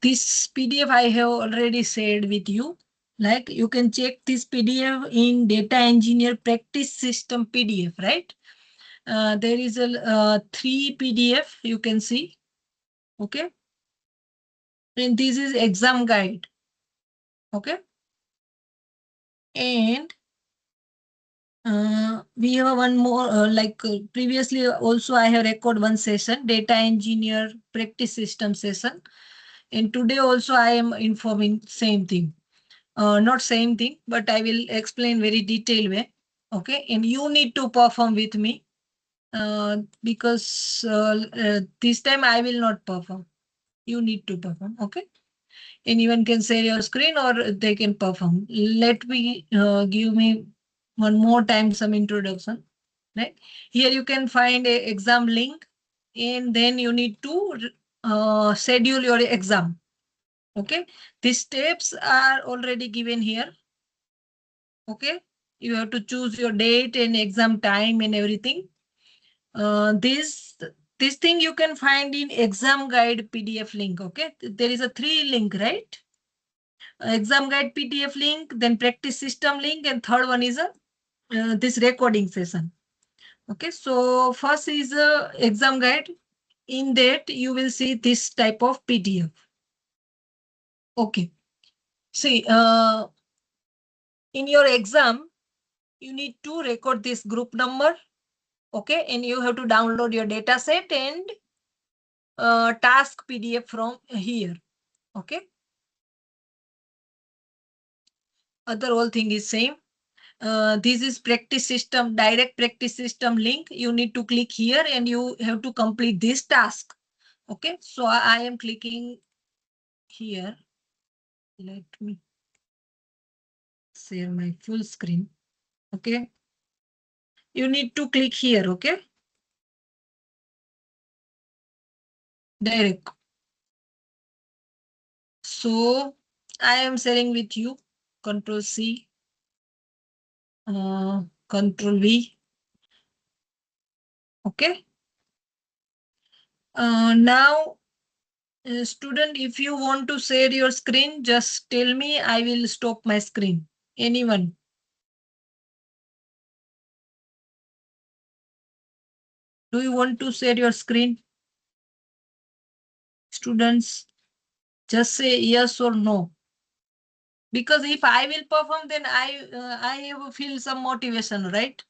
this PDF I have already shared with you. Like you can check this PDF in Data Engineer Practice System PDF, right? There is a 3 PDF you can see. Okay. And this is exam guide. Okay. And we have one more, previously also I have recorded one session, Data Engineer Practice System session. And today also I am informing same thing. Not same thing, but I will explain very detailed way. Okay. And you need to perform with me because this time I will not perform. You need to perform. Okay. Anyone can share your screen or they can perform. Let me give me one more time some introduction. Right here you can find a exam link, and then you need to schedule your exam. Okay, these steps are already given here. Okay, you have to choose your date and exam time and everything. This thing you can find in exam guide PDF link. Okay, there is a 3 link, right? Exam guide PDF link, then practice system link, and third one is a this recording session. Okay, so first is a exam guide. In that you will see this type of PDF. Okay, see in your exam you need to record this group number. Okay, and you have to download your data set and task PDF from here. Okay, other whole thing is same. This is practice system, direct practice system link. You need to click here and you have to complete this task. Okay, so I am clicking here. Let me share my full screen. Okay, you need to click here. Okay, direct. So I am sharing with you. Control C, Control V. Okay. Now, student, if you want to share your screen, just tell me. I will stop my screen. Anyone? Do you want to share your screen? Students, just say yes or no. Because if I will perform, then I will feel some motivation, right?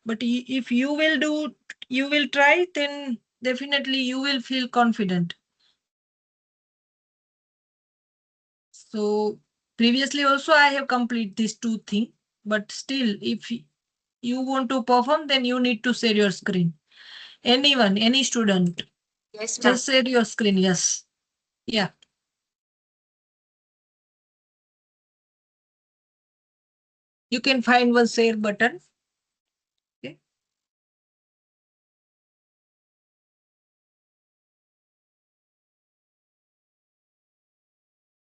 But if you will do, you will try, then definitely you will feel confident. So previously also I have completed these 2 things, but still if you want to perform, then you need to share your screen. Anyone, any student, Yes, ma'am. just share your screen. Yes. Yeah. You can find one share button. Okay.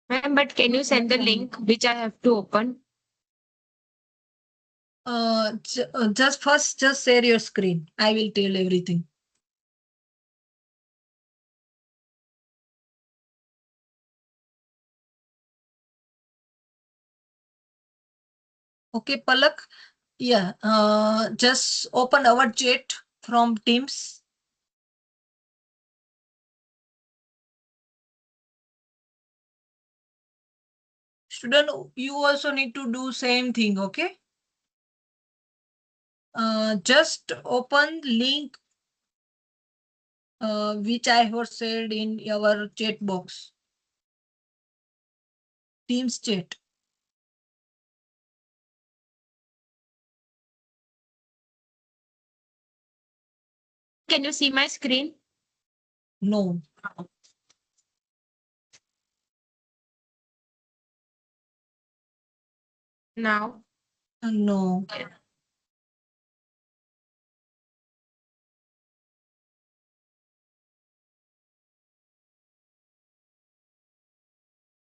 Ma'am, but can you send the link which I have to open? Just first, just share your screen. I will tell everything. Okay, Palak. Yeah. Just open our chat from Teams. Student, you also need to do same thing. Okay. Just open link which I have shared in our chat box. Teams chat. Can you see my screen? No. Now. No.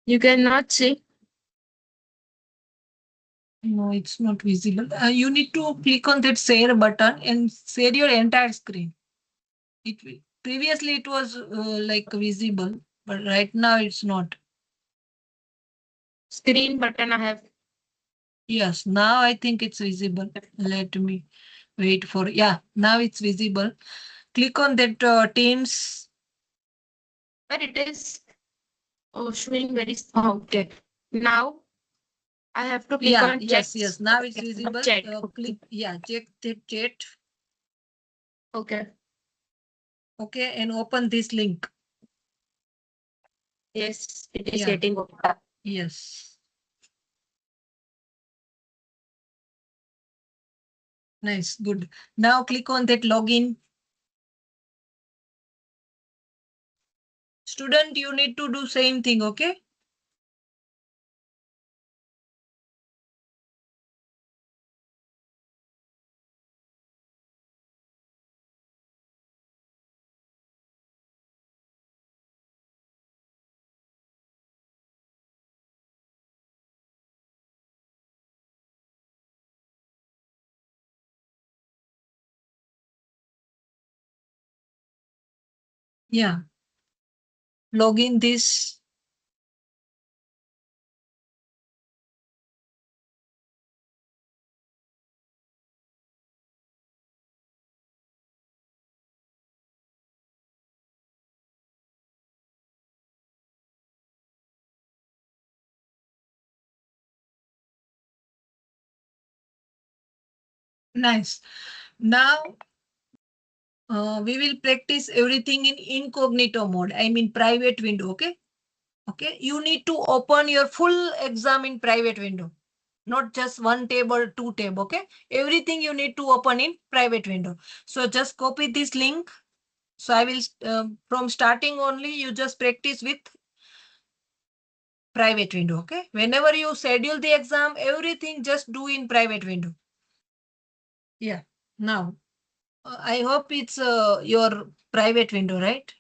You cannot see. No, it's not visible. You need to click on that share button and share your entire screen. Previously it was like visible, but right now it's not. screen button I have. Yes, now I think it's visible. Let me wait for, yeah, now it's visible. Click on that Teams. But it is showing very small. Okay. Now I have to click Yeah, on yes, chat. yes, now it's visible. Chat. Click, yeah, check the chat. Okay. Okay, and open this link. Yes, it is Yeah. getting open. Yes. Nice, good. Now click on that login. Student, you need to do same thing, okay? Yeah. Login this. Nice. Now we will practice everything in incognito mode. I mean private window, okay? Okay, you need to open your full exam in private window, not just one tab or two tab, okay? Everything you need to open in private window. So just copy this link. So I will, from starting only, you just practice with private window, okay? Whenever you schedule the exam, everything just do in private window. Yeah, now, I hope it's your private window, right?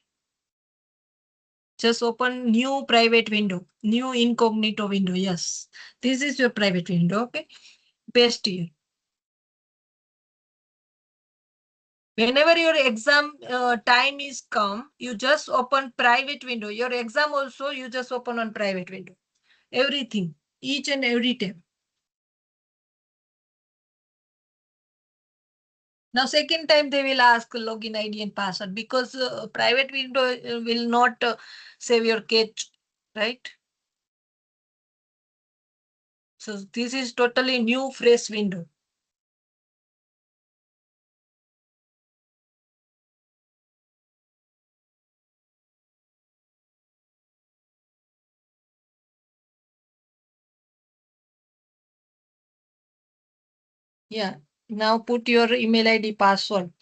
Just open new private window, new incognito window. Yes, this is your private window. Okay, paste here. Whenever your exam time is come, you just open private window. Your exam also you just open on private window. Everything, each and every tab. Now, second time they will ask login ID and password because private window will not save your cache, right? So this is totally new, fresh window. Yeah. Now put your email ID password.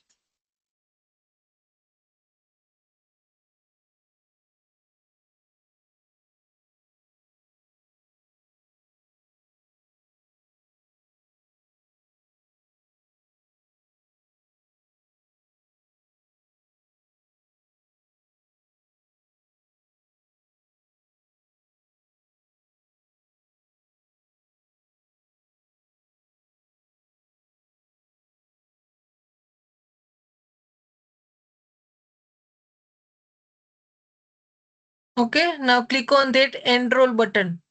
Okay. Now click on that enroll button.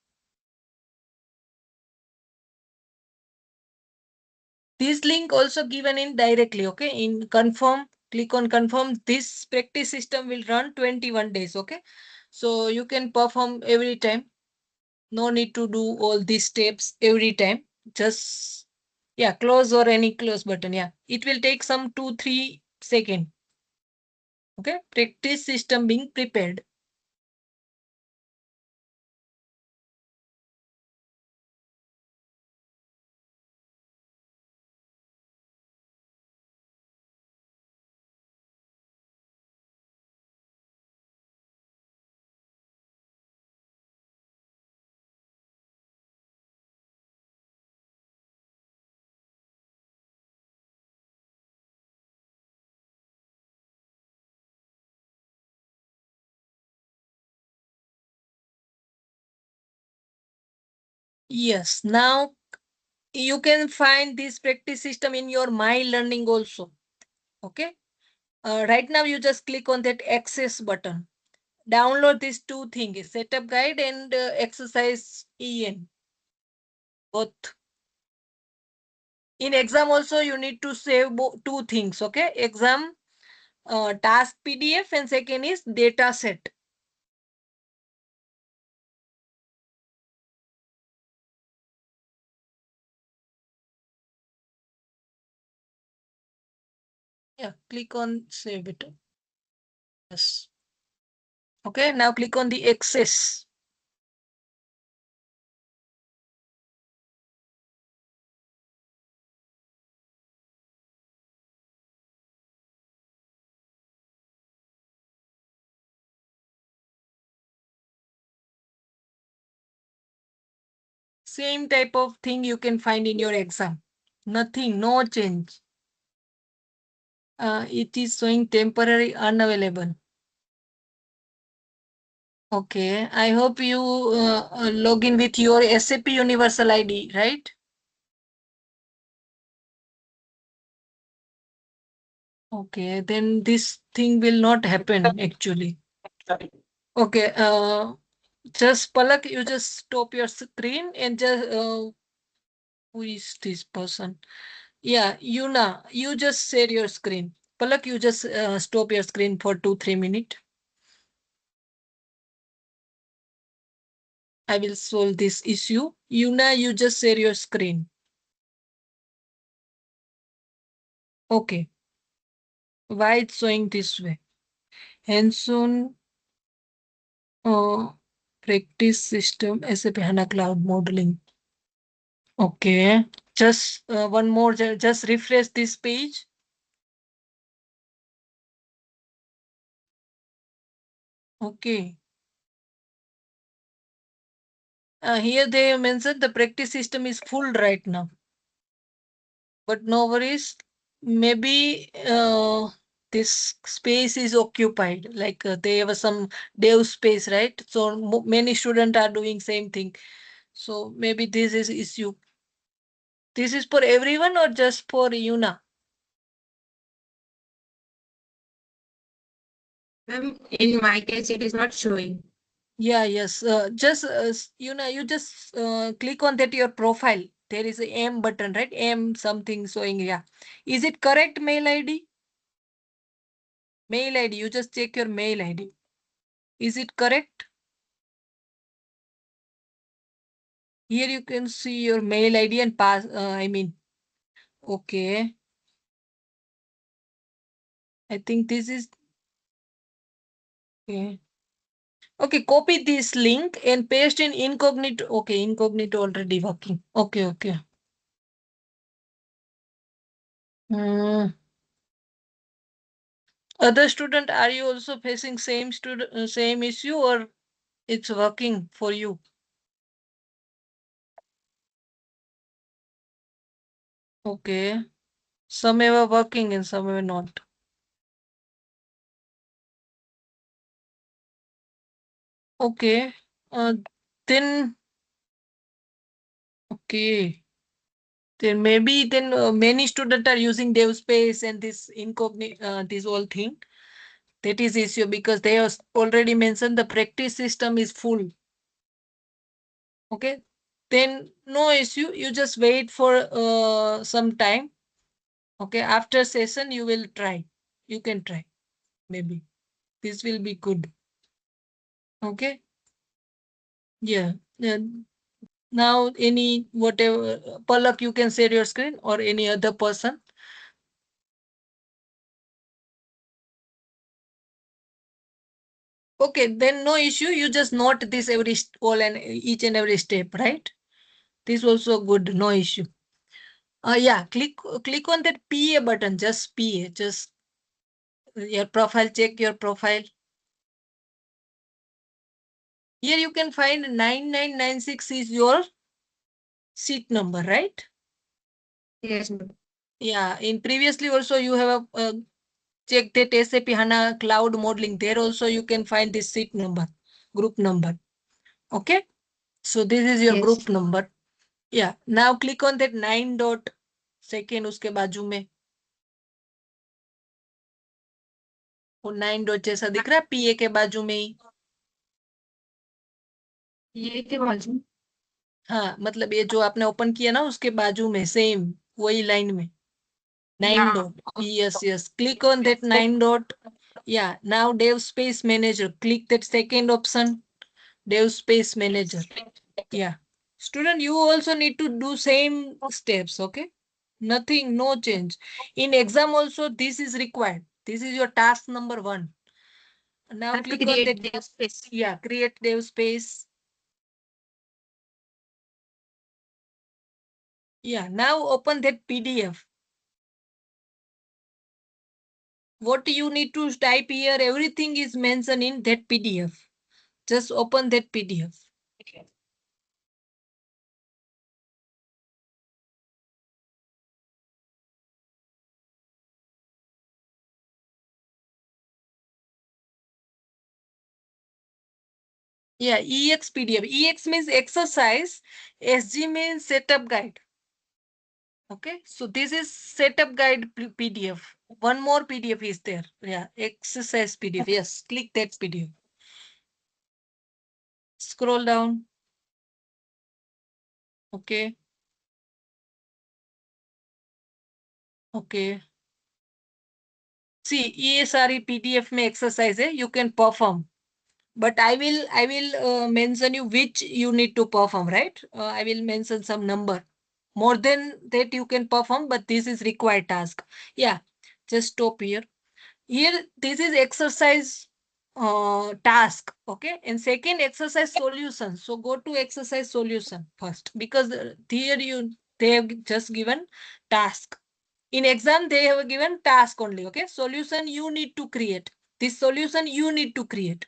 This link also given in directly. Okay. In confirm, click on confirm. This practice system will run 21 days. Okay. So you can perform every time. No need to do all these steps every time. Just, yeah, close or any close button. Yeah. It will take some 2-3 seconds. Okay. Practice system being prepared. Yes. Now you can find this practice system in your My Learning also. Okay. Right now you just click on that access button. download these two things, setup guide and exercise EN. Both. In exam also you need to save two things, okay? Exam task PDF and second is data set. Yeah, click on save it. Yes. Okay, now click on the access. Same type of thing you can find in your exam. Nothing, no change. It is showing temporary unavailable. Okay, I hope you log in with your SAP Universal ID, right? Okay, then this thing will not happen actually. Okay, just Palak, you just stop your screen and just, who is this person? Yeah, Yuna, you just share your screen. Palak, you just stop your screen for 2-3 minutes. I will solve this issue. Yuna, you just share your screen. Okay. Why it's showing this way? Hands-on practice system SAP HANA Cloud Modeling. Okay. Just one more, just refresh this page. Okay. Here they mentioned the practice system is full right now. But no worries. Maybe this space is occupied. Like they have some dev space, right? So many students are doing same thing. So maybe this is issue. This is for everyone or just for Yuna? In my case, it is not showing. Yeah, yes. Just Yuna, you just click on that your profile. There is a M button, right? M something showing. Yeah. Is it correct mail ID? Mail ID. You just check your mail ID. Is it correct? Here you can see your mail ID and pass. Okay. I think this is okay. Okay, copy this link and paste in incognito. Okay, incognito already working. Okay, okay. Hmm. Other student, are you also facing same issue or it's working for you? Okay. Some were working and some were not. Okay. Then okay. Then maybe then many students are using dev space and this incognito this whole thing. That is issue because they have already mentioned the practice system is full. Okay. Then no issue. You just wait for some time. Okay. After session, you will try. You can try. Maybe this will be good. Okay. Yeah. Then now any whatever Palak, you can share your screen or any other person. Okay, then no issue. You just note this all and each and every step, right? This also good, no issue. Yeah, click on that PA button, just PA, just your profile, check your profile. Here you can find 9996 is your seat number, right? Yes, ma'am. Yeah, in previously also you have checked that SAP HANA Cloud Modeling. There also you can find this seat number, group number. Okay, so this is your Yes. group number. Yeah, now click on that 9 dot second उसके बाजू में वो 9 dot जैसा दिख रहा है पीए के बाजू में ही ये के बाजू। हाँ मतलब ये जो आपने ओपन किया ना उसके बाजू में सेम वही लाइन में या 9 dot. Yes, yes. Click on that 9 dot. Yeah. Now Dev Space Manager. Click that second option. Dev Space Manager. Yeah. Student, you also need to do same steps. Okay. Nothing, no change. In exam also, this is required. This is your task number 1. Now I have to click on that. create their space. Yeah. Create Dev Space. Yeah. Now open that PDF. What you need to type here, everything is mentioned in that PDF. Just open that PDF. Yeah, EX PDF. EX means exercise. SG means setup guide. Okay, so this is setup guide PDF. One more PDF is there. Yeah, exercise PDF. Yes, click that PDF. Scroll down. Okay. Okay. See, ESRE PDF में exercise है. You can perform. But I will mention you which you need to perform, right? I will mention some number. More than that you can perform, but this is required task. Yeah, just stop here. Here, this is exercise task, okay? And second, exercise solution. So go to exercise solution first because here they have just given task. In exam, they have given task only, okay? Solution you need to create. This solution you need to create.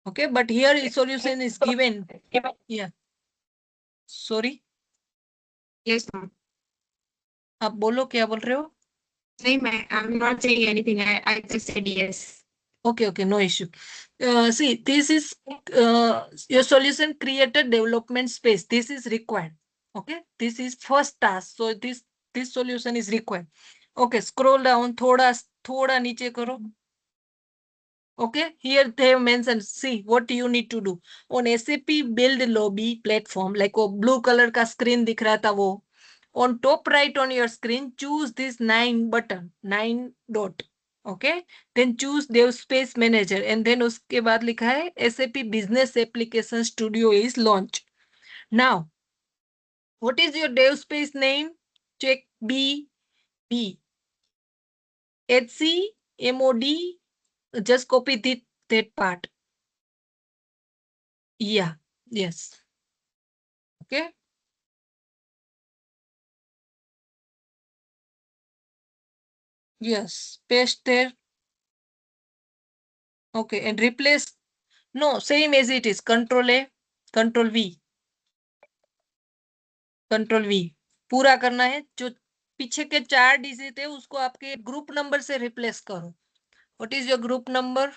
Okay, but here solution is given. Yeah. Sorry. Yes, ma'am. आप बोलो क्या बोल रहे हो? नहीं मैं I'm not saying anything. I just said yes. Okay, okay, no issue. See, this is your solution created development space. This is required. Okay, this is first task. So this solution is required. Okay, scroll down. थोड़ा नीचे करो. Okay, here they have mentioned. See what you need to do on SAP Build Lobby platform. Like वो blue color का screen दिख रहा था वो. On top right on your screen, choose this 9 button, 9 dot. Okay, then choose Dev Space Manager and then उसके बाद लिखा है SAP Business Application Studio is launched. Now, what is your Dev Space name? Check B, HC, MOD. Just copy that part. Yeah, yes. Okay. Yes, paste there. Okay, and replace. No, same as it is. Control A, Control V, Control V. पूरा करना है जो पीछे के 4 digit है उसको आपके group number से रिप्लेस करो. What is your group number?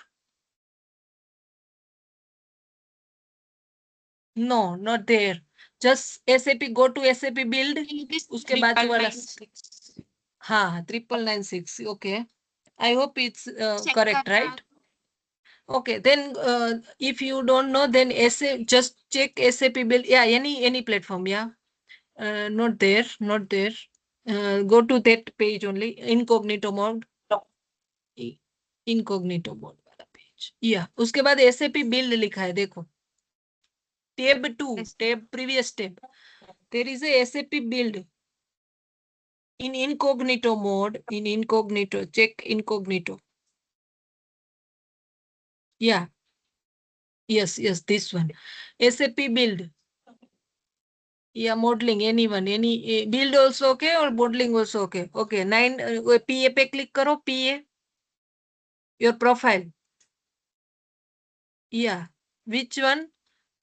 No not there. Just SAP go to SAP build. उसके बाजू वाला. हाँ 9996. Okay. I hope it's correct right. Okay, then if you don't know, then just check SAP build. Yeah, any platform. Yeah, not there, not there. Go to that page only. Incognito mode. Incognito mode वाला page. Yeah, उसके बाद SAP build लिखा है देखो. Tab 2, tab previous tab. There is a SAP build. In incognito mode, in incognito, check incognito. Yeah, yes, this one. SAP build. Yeah, modeling, anyone, any build also okay or modeling also okay. Okay, 9 PA पे click करो PA. Your profile. Yeah, which one?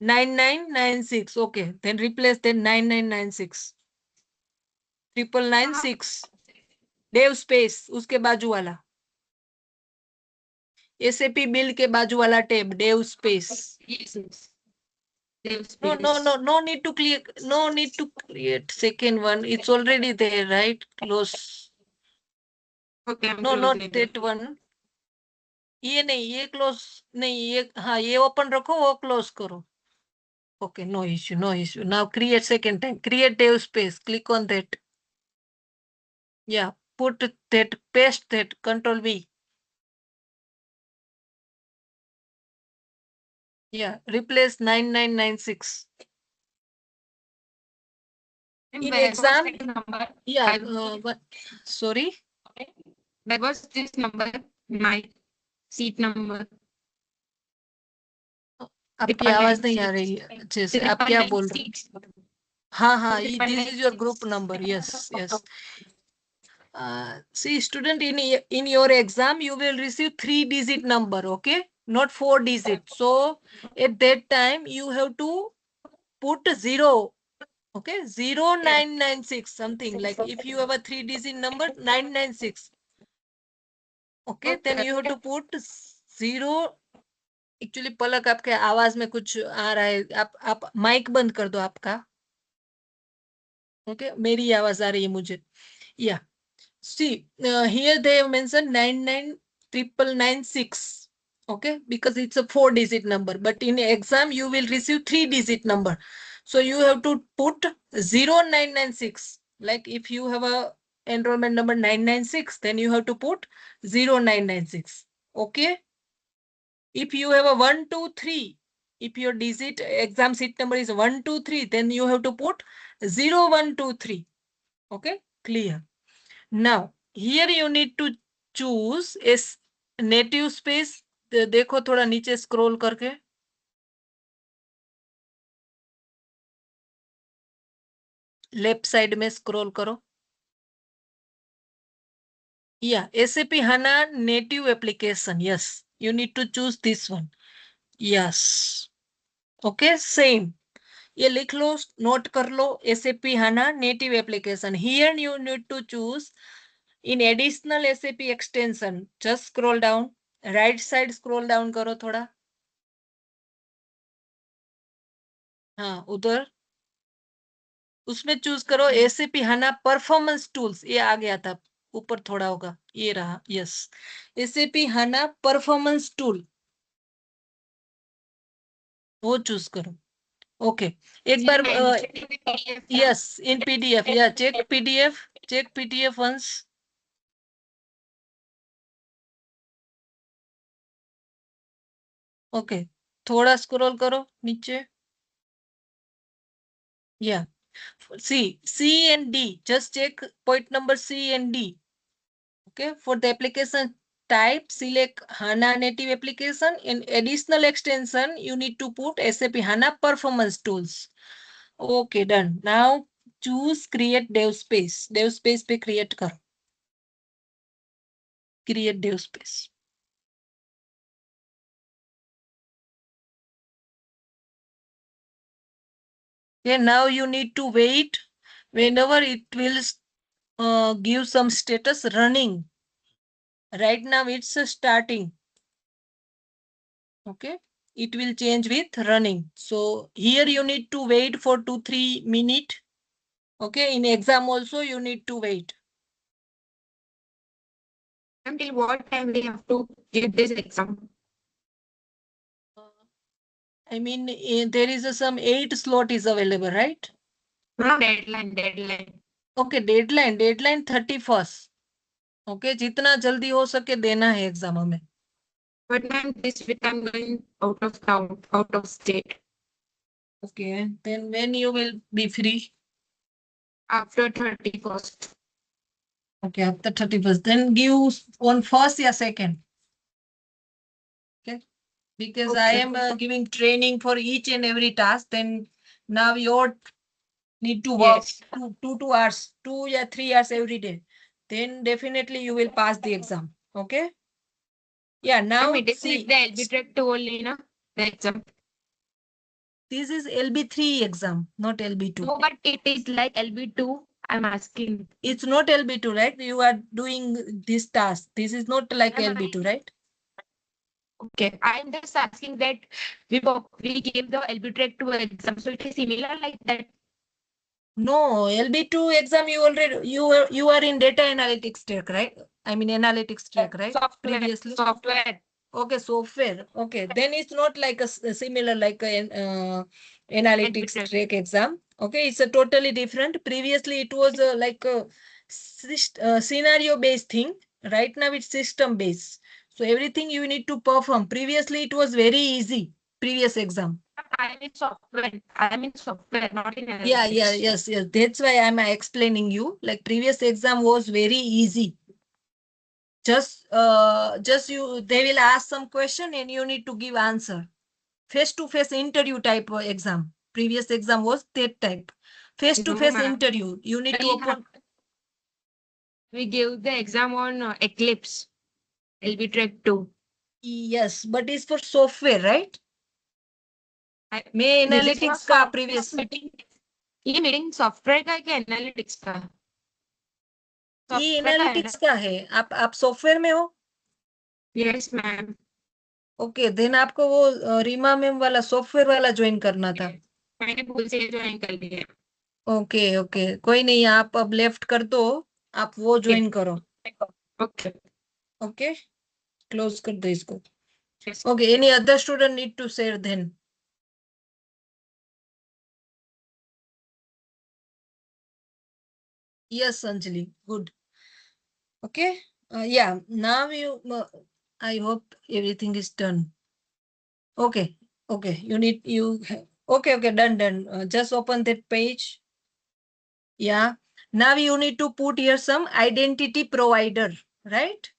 9996. Okay, then replace then 9996. 9996. Dev space उसके बाजू वाला. SAP build के बाजू वाला tab Dev space. Yes, yes. No need to click. No need to create second one. It's already there, right? Close. Okay, I'm No, not closing it. that one. ये नहीं, ये close नहीं, ये हाँ ये ओपन रखो, वो क्लोज करो. Okay, no issue, no issue. Now create second time. Create dev space. Click on that. Yeah, put that, paste that, Control V. Yeah, replace 9996. In Where was exam, that number? yeah, I- sorry, There was this number, my seat number, आपकी triple आवाज nine नहीं आ six, रही है अच्छे से, आप triple क्या nine बोल रहे six, हो? हाँ हाँ, triple this nine is your group six. number. Yes, yes. See, student, in your exam, you will receive 3-digit number, okay? Not 4-digit. So at that time, you have to put 0. Okay, 0996, something like if you have a 3-digit number, 996. Okay, then you have to put 0. Actually पलक आपके आवाज में कुछ आ रहा है, आप mic बंद कर दो आपका. ओके, मेरी आवाज आ रही है मुझे. या see, here they have mention 999996. Okay, because it's a 4-digit number, but in exam you will receive 3-digit number, so you have to put 0996. Like if you have a enrollment number 996, then you have to put 0996. Okay, if you have a 123, if your digit exam seat number is 123, then you have to put 0123. Okay, clear. Now here you need to choose a native space. देखो थोड़ा नीचे scroll करके, left side में scroll करो. Yeah, SAP HANA native application. Yes, you need to choose this one. Yes. Okay, same. ये लिख लो, note कर लो, SAP HANA native application. Here you need to choose in additional SAP extension. Just scroll down, right side scroll down करो थोड़ा. हाँ, उधर उसमें choose करो SAP HANA performance tools. ये आ गया था, ऊपर थोड़ा होगा, ये रहा. Yes, SAP HANA performance tool, वो चूज करो. ओके, एक बार यस, इन PDF. या चेक PDF वंस. ओके, थोड़ा स्क्रॉल करो नीचे. या C and D, just check point number C and D. Okay, for the application type, select HANA native application. In additional extension, you need to put SAP HANA performance tools. Okay, done. Now choose create dev space. Dev space पे create करो. Create dev space. Okay, now you need to wait whenever it will give some status running. Right now it's starting. Okay, it will change with running. So here you need to wait for 2-3 minutes. Okay, in exam also you need to wait. Until what time we have to give this exam? I mean, there is some 8 slot is available, right? No, deadline. Okay, deadline 31st. Okay, जितना जल्दी हो सके देना है exam हमें. But ma'am, this week I'm going out of town, out of state. Okay, then when you will be free? After 31st. Okay, after 31st. Then give on first or second. Okay, because I am giving training for each and every task. Then now your need to work Yes. 2 hours, 2 or 3 hours every day. Then definitely you will pass the exam. Okay. Yeah, now Ma'am, it is see, like the LB track to only, no? The exam. this is LB3 exam, not LB2. No, but it is like LB2. I'm asking. It's not LB2, right? You are doing this task. This is not like Ma'am, LB2, right? Okay, I'm just asking that we gave the LB track to exam, so it is similar like that. No, LB2 exam you are in data analytics track, right? I mean analytics track, right? Software, Previously. software. Okay, software. Okay, then it's not like a similar like an analytics Advertising. track exam. Okay, it's a totally different. Previously, it was like a scenario based thing. Right now, it's system based. So everything you need to perform. Previously, it was very easy. Previous exam. I mean software. I mean software, not in Yeah, analytics. yes. That's why I'm explaining you. Like previous exam was very easy. Just you. They will ask some question and you need to give answer. Face-to-face interview type exam. Previous exam was that type. No, Face-to-face ma'am. interview. You need to open. We gave the exam on Eclipse. LB Track 2. Yes, but it's for software, right? I- मैं This is for analytics का software previous meeting. ये meeting software का है कि analytics का? ये software का है ना? एनालिटिक्स का है. आप सॉफ्टवेयर में हो. Yes ma'am. ओके, देन आपको वो रीमा मैम वाला सॉफ्टवेयर वाला ज्वाइन करना था. मैंने भूल से ज्वाइन कर लिया. ओके ओके, कोई नहीं, आप अब लेफ्ट कर दो. आप वो ज्वाइन करो. ओके. ओके, क्लोज कर दो इसको. Okay, any other student need to share then. Yes, Anjali, good. Okay. Yeah, now I hope everything is done. Okay. Okay. Okay. Done. Just open that page. Yeah. Now you need to put here some identity provider, right?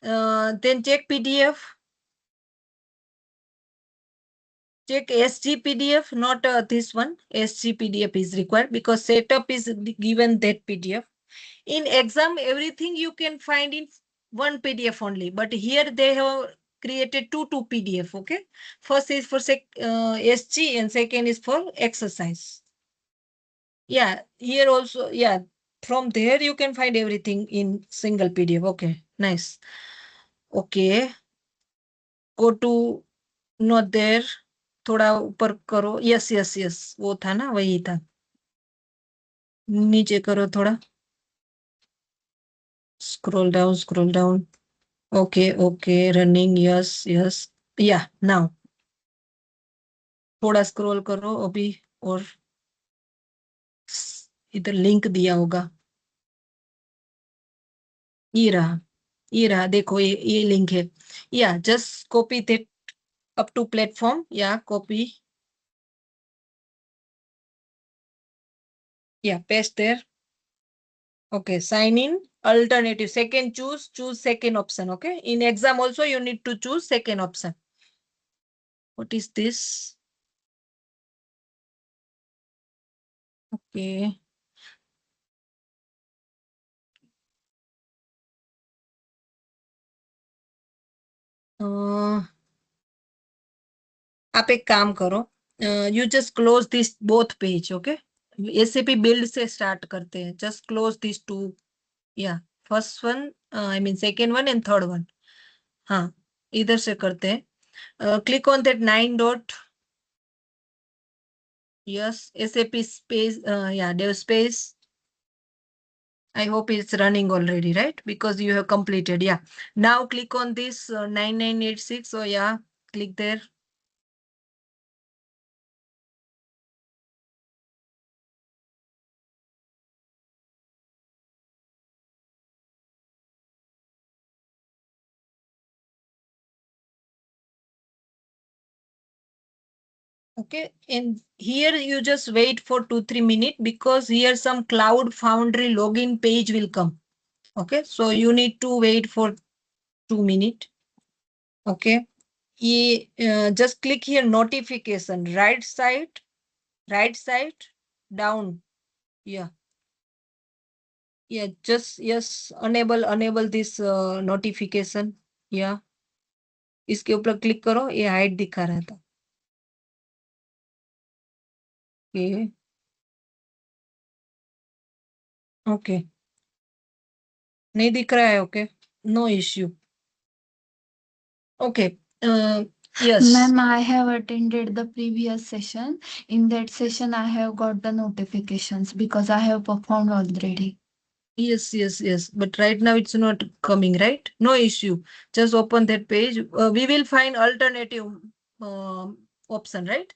Then check PDF. Check SGPDF, not this one. SGPDF is required because setup is given that PDF. In exam, everything you can find in one PDF only, but here they have created two PDF. Okay, first is for SG and second is for exercise. Yeah, here also, yeah, from there you can find everything in single PDF. Okay, nice. Okay, go to not there. थोड़ा ऊपर करो. Yes, वो था ना, वही था. नीचे करो थोड़ा. Scroll down. Okay, running. Yes. Yeah, now. थोड़ा स्क्रॉल करो अभी. और इधर लिंक दिया होगा. ये रहा देखो, ये लिंक है. या just copy that up to platform. या कॉपी. या paste there. Okay, sign in. Alternative. Second, choose second option. Okay, in exam also you need to choose second option. What is this? Okay. आप एक काम करो. You just close this both page. Okay. SAP build से start करते हैं. Just close these two. Yeah. First one, I mean second one and third one. हाँ, इधर से करते हैं. Click on that 9 dot. Yes, SAP space. Yeah, dev space. I hope it's running already, right? Because you have completed. Yeah. Now click on this 9986. So yeah, click there. Okay, and here you just wait for 2-3 minutes because here some Cloud Foundry login page will come. Okay, so you need to wait for 2 minutes. Okay, just click here notification, right side, down. Yeah, just yes, enable this notification. Yeah, इसके ऊपर click करो, ये hide दिखा रहा था. Okay. Okay, नहीं दिख रहा है. Okay, no issue. Okay, yes. Ma'am, I have attended the previous session. In that session, I have got the notifications because I have performed already. Yes. But right now it's not coming, right? No issue. Just open that page. We will find alternative option, right?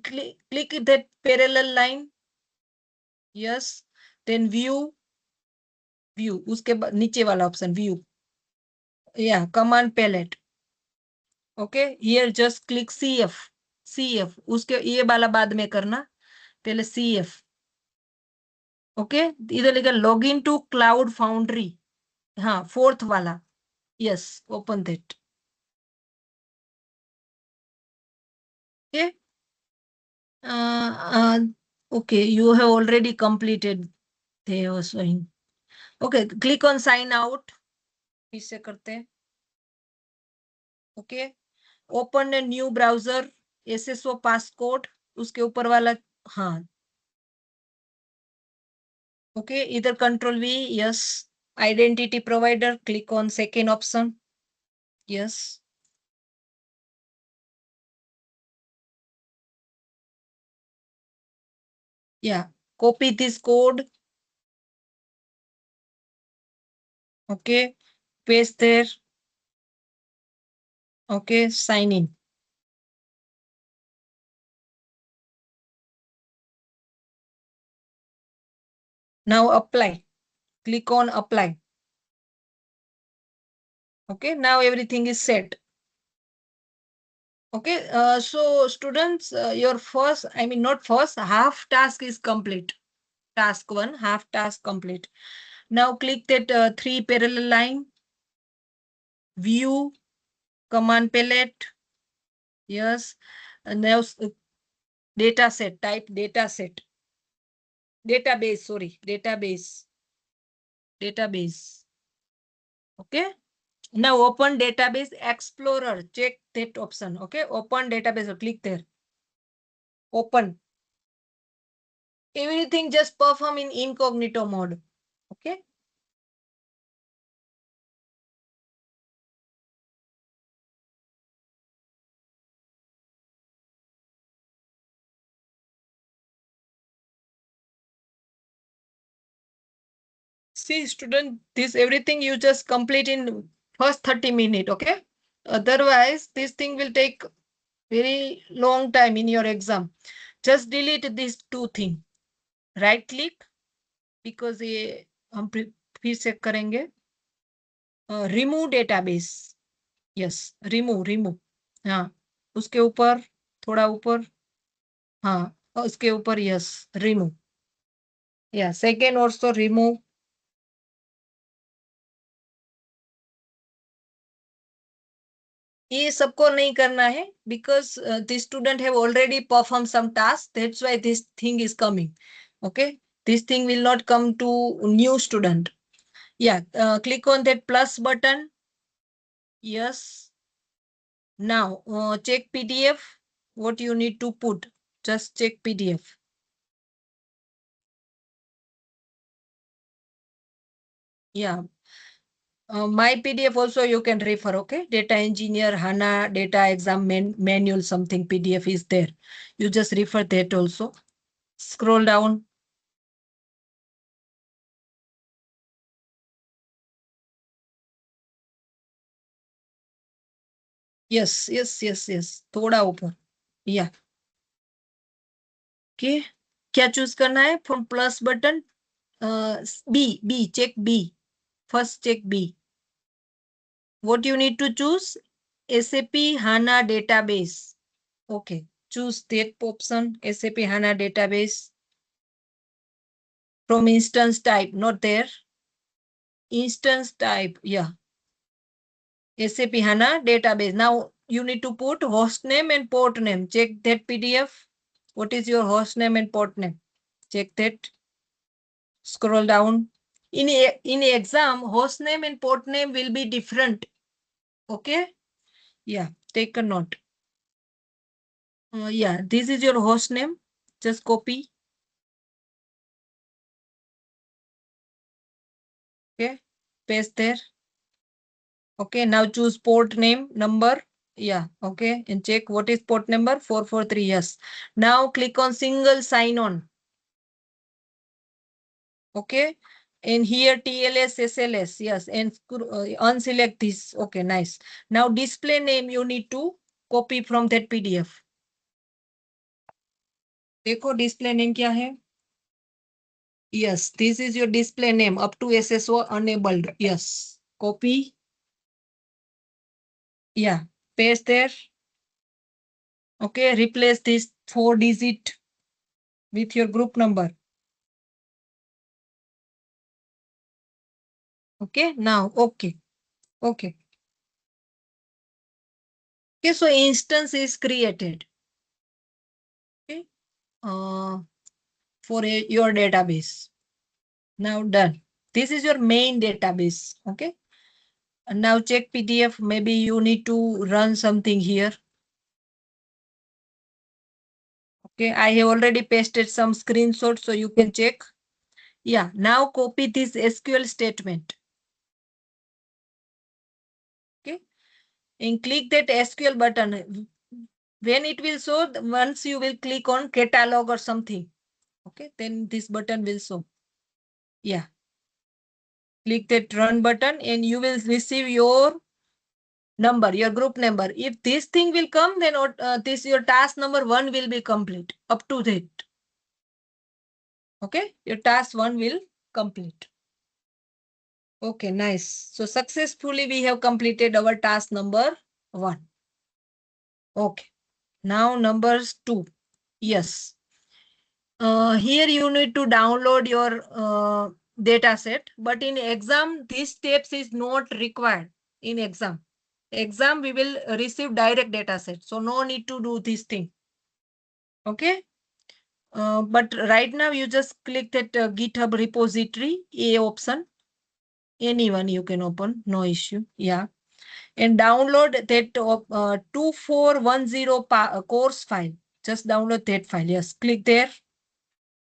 Click that parallel line. Yes. Then view. उसके बाद नीचे वाला option view. Yeah, command palette. Okay. Here just click CF. उसके ये वाला बाद में करना. पहले CF. ओके इधर लिखा log in to cloud foundry. हाँ, फोर्थ वाला. Yes, open that. Okay. Okay, you have already completed. they were showing. Okay, click on sign out. फिर से करते हैं. Okay, open a new browser. SSO passcode उसके ऊपर वाला. हाँ. ओके, इधर control V. Yes. Identity provider, click on second option. Yes. Yeah, copy this code. Okay, paste there. Okay, sign in. Now apply. Click on apply. Okay, now everything is set. Okay, so students, your first, not first, half task is complete. Task 1, half task complete. Now click that 3 parallel line. View, command palette. Yes, and now data set, type data set. Database. Okay. Now open database explorer. Check that option. Okay. Open database. So click there. Open. Everything just perform in incognito mode. Okay. See student, this everything you just complete in first 30 minutes. Okay. Otherwise this thing will take very long time in your exam. Just delete these two things. Right click, because ये हम फिर से करेंगे. Remove database. Yes, remove. हाँ, उसके ऊपर, थोड़ा ऊपर. हाँ, उसके ऊपर. Yes, remove. Yeah, second also remove. ये सबको नहीं करना है, because this student have already performed some tasks. That's why this thing is coming. Okay, this thing will not come to new student. Yeah, click on that plus button. Yes. Now check PDF. What you need to put? Just check PDF. Yeah. My PDF also you can refer. Okay, data engineer HANA data exam manual something PDF is there. You just refer that also. Scroll down. Yes. थोड़ा ऊपर. Yeah. Okay. क्या choose करना है? From plus button. B. Check B. First check B. What you need to choose? SAP HANA database. Okay. Choose that option. SAP HANA database. From instance type, not there. Instance type, yeah. SAP HANA database. Now you need to put host name and port name. Check that PDF. What is your host name and port name? Check that. Scroll down. In exam, host name and port name will be different. Okay. Yeah. Take a note. Yeah. This is your host name. Just copy. Okay. Paste there. Okay. Now choose port name number. Yeah, okay, and check what is port number. 443. Yes. Now click on single sign on. Okay, And here TLS, SLS, yes, and unselect this. Okay, nice. Now display name you need to copy from that PDF. देखो display name क्या है? Yes, this is your display name up to SSO enabled. Yes, copy. Yeah, paste there. Okay, replace this 4-digit with your group number. Okay, now, okay. Okay, so instance is created. Okay, for your database. Now done. This is your main database. Okay. And now check PDF. Maybe you need to run something here. Okay. I have already pasted some screenshots so you can check. Yeah. Now copy this SQL statement. Okay. And click that SQL button. When it will show, once you will click on catalog or something. Okay. Then this button will show. Yeah. Click that run button and you will receive your number, your group number. If this thing will come, then this your task number 1 will be complete up to that. Okay, your task 1 will complete. Okay, nice. So successfully we have completed our task number 1. Okay, now numbers 2. Yes. Here you need to download your data set, but in exam, these steps is not required in exam. Exam, we will receive direct data set. So no need to do this thing. Okay. But right now you just click that GitHub repository, A option. Anyone you can open, no issue. Yeah. And download that 2410 course file. Just download that file. Yes. Click there.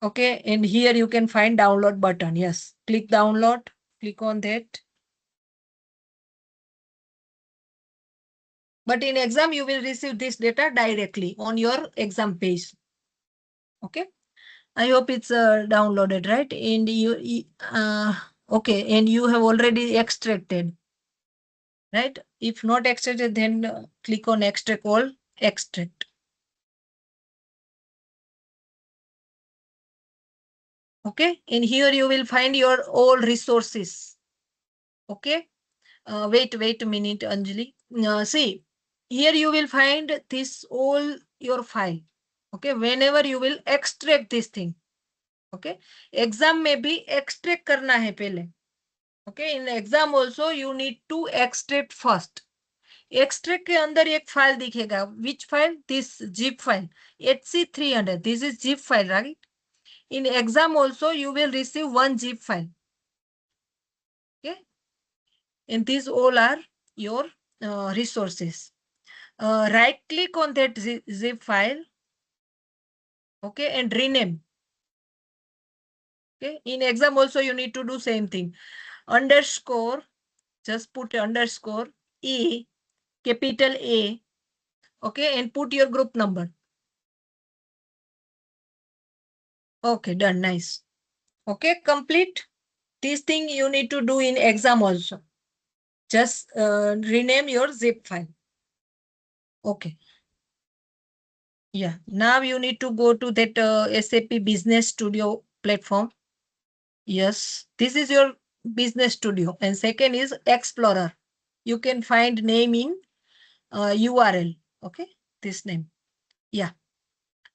Okay. And here you can find download button. Yes. Click download. Click on that. But in exam, you will receive this data directly on your exam page. Okay. I hope it's downloaded, right? And okay, and you have already extracted, right? If not extracted, then click on extract all, extract. Okay, and here you will find your all resources. Okay, wait a minute, Anjali. See, here you will find this all your file. Okay, whenever you will extract this thing. Okay, exam में भी extract करना है पहले. Okay, in exam also you need to extract first. Extract के अंदर एक file दिखेगा. Which file? This zip file. HC300. This is zip file, right? In exam also you will receive one zip file. Okay, and these all are your resources. Right click on that zip file. Okay, and rename. Okay, in exam also you need to do same thing. Underscore, just put underscore E, capital A. Okay, and put your group number. Okay, done. Nice. Okay, complete. This thing you need to do in exam also. Just rename your zip file. Okay. Yeah. Now you need to go to that SAP Business Studio platform. Yes. This is your Business Studio. And second is Explorer. You can find name in URL. Okay. This name. Yeah.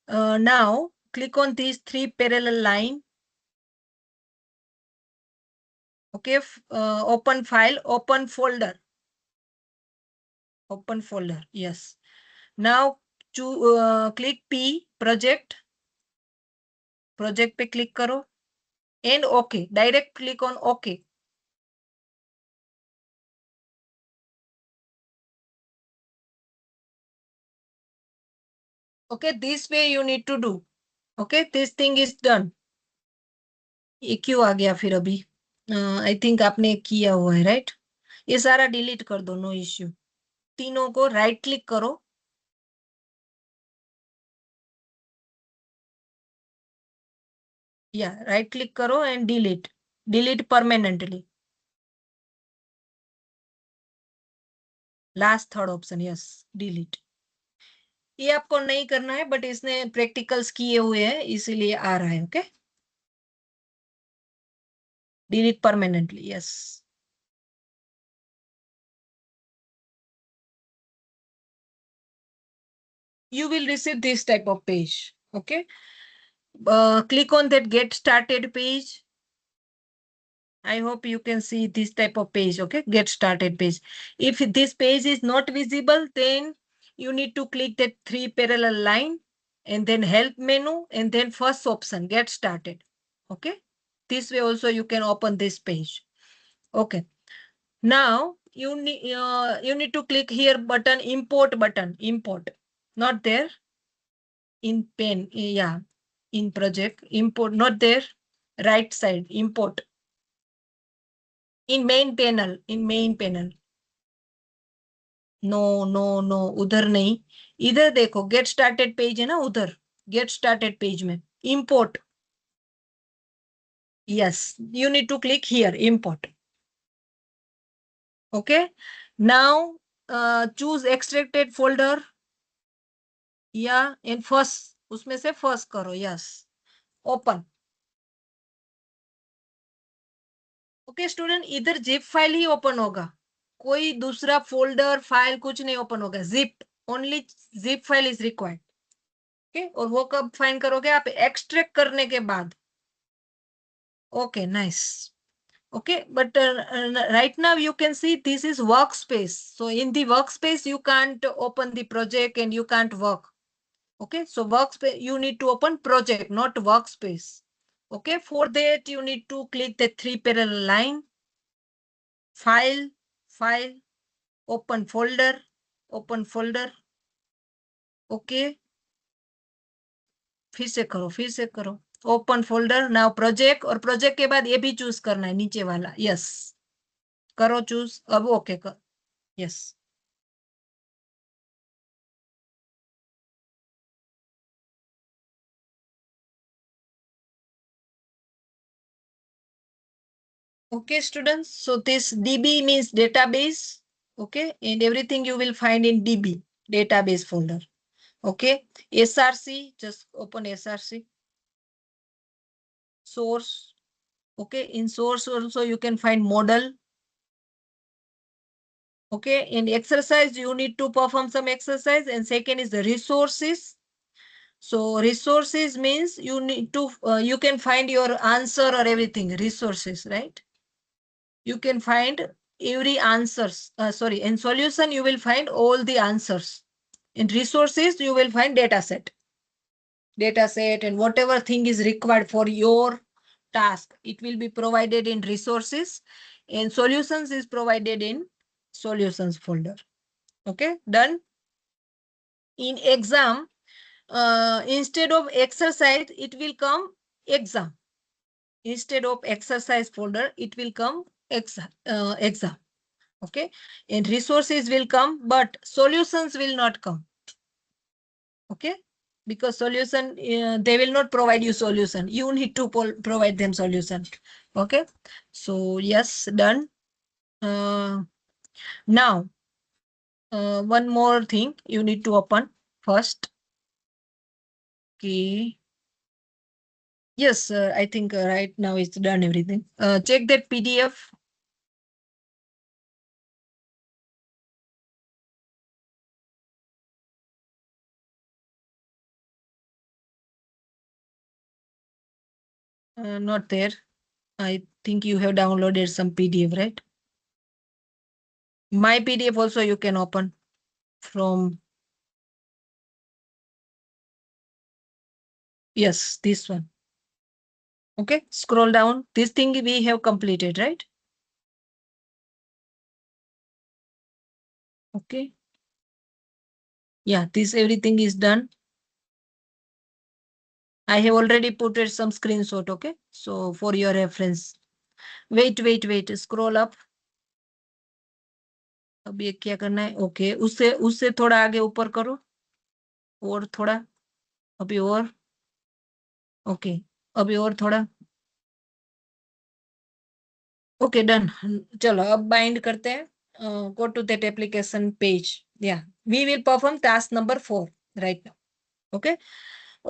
Now click on these 3 parallel line. Okay. Open file, open folder. Open folder. Yes. Now click P project. Project पे click करो. And OK. Direct click on OK. Okay. This way you need to do. Okay. This thing is done. ये क्यों आ गया फिर अभी? I think आपने किया हुआ है, right? ये सारा डिलीट कर दो, नो इश्यू. तीनों को राइट क्लिक करो. या राइट क्लिक करो and delete. delete permanently. Last third option, yes, delete. ये आपको नहीं करना है, बट इसने प्रैक्टिकल्स किए हुए हैं इसीलिए आ रहा है. Okay, delete permanently, yes. You will receive this type of page. Okay, click on that get started page. I hope you can see this type of page. Okay, get started page. If this page is not visible, then you need to click that 3 parallel line and then help menu and then first option, get started. Okay, this way also you can open this page. Okay, now you need to click here button, import button, import, not there in pen. Yeah, in project, import, not there, right side, import. In main panel, in main panel. No no no, उधर नहीं, इधर देखो gate started page है ना, उधर get started page में import. Yes, you need to click here import. Okay, now choose extracted folder या in first, उसमें से फर्स्ट करो. Yes, open. ओके स्टूडेंट, इधर जिप फाइल ही ओपन होगा, कोई दूसरा फोल्डर फाइल कुछ नहीं ओपन होगा. Zip, only zip file is required. Okay, और वो कब फाइंड करोगे आप? एक्सट्रैक्ट करने के बाद. Okay, nice. Okay, but right now you can see this is workspace. So in the workspace you can't open the project and you can't work. Okay, so workspace you need to open project, not workspace. Okay, for that you need to click the 3 parallel line, file, file, open folder, open folder. Okay, फिर से करो, फिर से करो, open folder. Now project, और project के बाद ये भी चूज करना है नीचे वाला. यस, करो चूज अब. ओके कर, yes. Okay, students. So this DB means database. Okay, and everything you will find in DB, database folder. Okay, SRC, just open SRC. Source. Okay, in source also you can find model. Okay, in exercise you need to perform some exercise, and second is the resources. So resources means you need to, you can find your answer or everything, resources, right? You can find every answers. Sorry, in solution you will find all the answers. In resources you will find data set and whatever thing is required for your task, it will be provided in resources, and solutions is provided in solutions folder. Okay, done. In exam, instead of exercise it will come exam. Instead of exercise folder it will come exam. Okay, and resources will come, but solutions will not come. Okay, because solution, they will not provide you solution, you need to provide them solution. Okay, so yes, done. Now one more thing you need to open first. Okay, yes, I think right now it's done everything. Check that PDF. Not there. I think you have downloaded some PDF, right? My PDF also you can open from, yes, this one. Okay, scroll down. This thing we have completed, right? Okay. Yeah, this everything is done. I have already put it some screenshot. Okay, so for your reference. Wait, scroll up. अब ये क्या करना है? Okay, उससे उससे थोड़ा आगे ऊपर करो, और थोड़ा, अभी और. ओके, अभी और थोड़ा. Okay done. चलो अब बाइंड करते हैं. Go to that application page. या we will perform task number 4 right now. Okay,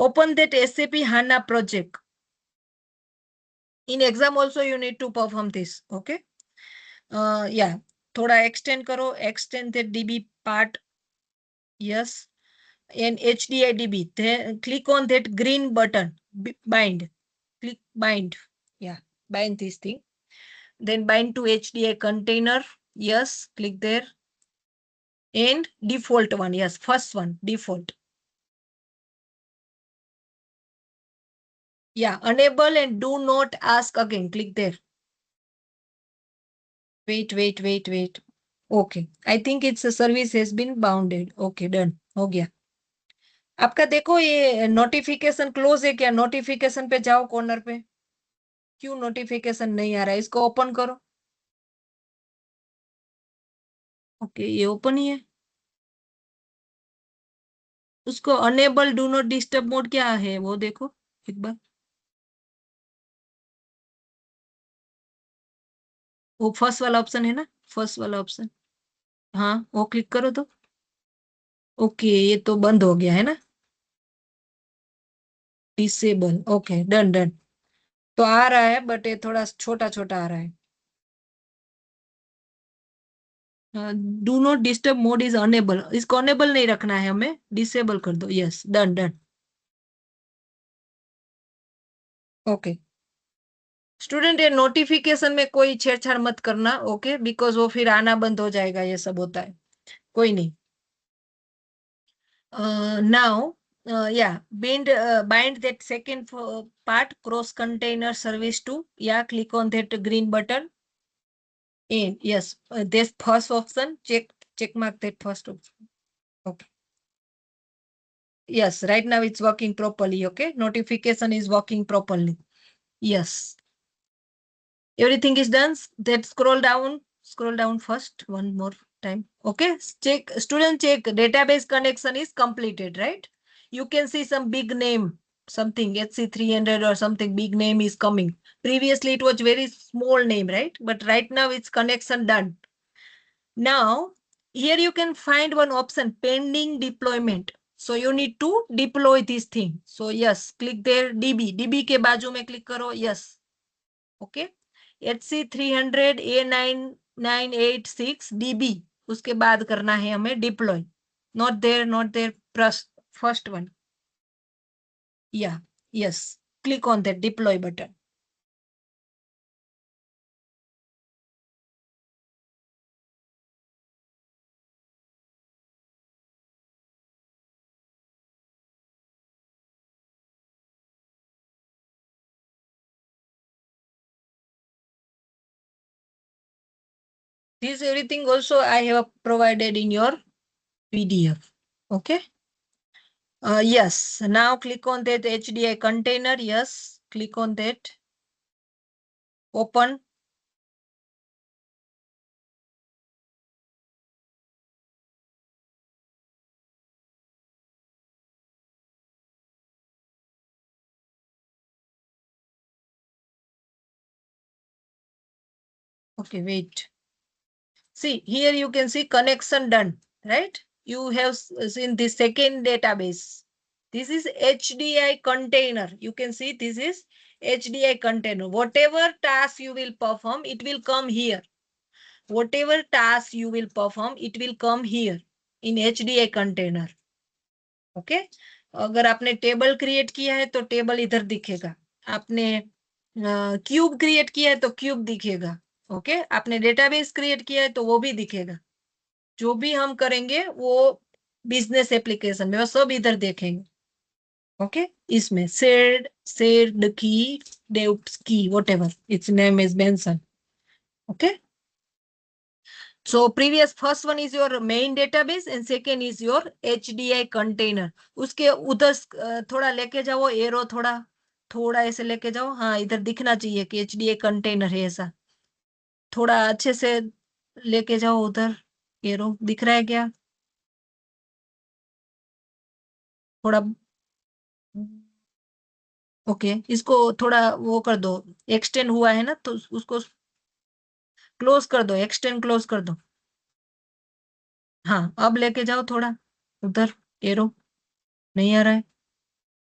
open that SAP HANA project. In exam also you need to perform this. Okay. Yeah, थोड़ा extend करो, extend that DB part. Yes. And HDI DB. Then click on that green button. Bind. Click bind. Yeah, bind this thing. Then bind to HDI container. Yes, click there. And default one. Yes, first one, default. Yeah, enable and do not ask again. Click there. Wait. Okay, I think it's a service has been bounded. Okay, done. हो गया. आपका देखो ये notification close है क्या? Notification पे जाओ corner पे. क्यों नोटिफिकेशन नहीं आ रहा है? इसको ओपन करो. ओके, ये ओपन ही है. उसको enable do not disturb mode क्या है वो देखो एक बार. वो फर्स्ट वाला ऑप्शन है ना, फर्स्ट वाला ऑप्शन. हाँ, वो क्लिक करो तो. ओके, ये तो बंद हो गया है ना. डिसेबल. Okay, done done. तो आ रहा है बट ये थोड़ा छोटा छोटा आ रहा है. Do not disturb mode is unable. इसको अनेबल नहीं रखना है हमें, डिसेबल कर दो. Yes, done done. Okay student, ये नोटिफिकेशन में कोई छेड़छाड़ मत करना. ओके, बिकॉज वो फिर आना बंद हो जाएगा, ये सब होता है. कोई नहीं. Now yeah, bind that second part, cross container service to. Yeah, click on that green button. And yes, this first option, check mark that first option. Okay. Yes, right now it's working properly. Okay, notification is working properly. Yes, everything is done. That scroll down first one more time. Okay, check student, check database connection is completed, right? You can see some big name, something HC300 or something big name is coming. Previously it was very small name, right? But right now it's connection done. Now here you can find one option, pending deployment. So you need to deploy this thing. So yes, click there. DB के बाजू में click करो. Yes. Okay. HC300 A9986 DB. उसके बाद करना है हमें deploy. Not there. Press first one. Yeah. Yes. Click on that deploy button. This everything also I have provided in your PDF. Okay. Yes. Now click on that HDI container. Yes. Click on that. Open. Okay, wait. See, here you can see connection done, right? You have seen the second database. This is HDI container. You can see this is HDI container. Whatever task you will perform, it will come here. Whatever task you will perform, it will come here in HDI container. Okay. अगर आपने table create किया है तो table इधर दिखेगा. आपने cube create किया है तो क्यूब दिखेगा. ओके, आपने डेटाबेस क्रिएट किया है तो वो भी दिखेगा. जो भी हम करेंगे वो बिजनेस एप्लीकेशन में वो सब इधर देखेंगे. ओके, इसमें सेड की, डेव्स की, whatever it's name is mention. Okay. So previous first one is your main database and second is your HDI container. उसके उधर थोड़ा लेके जाओ एरो, थोड़ा ऐसे लेके जाओ. हाँ, इधर दिखना चाहिए कि HDI कंटेनर है ऐसा. थोड़ा अच्छे से लेके जाओ उधर. एरो दिख रहा है क्या? थोड़ा. ओके, इसको थोड़ा वो कर दो. एक्सटेंड हुआ है ना तो उसको क्लोज कर दो, एक्सटेंड क्लोज कर दो। हाँ, अब लेके जाओ थोड़ा उधर, एरो नहीं आ रहा है,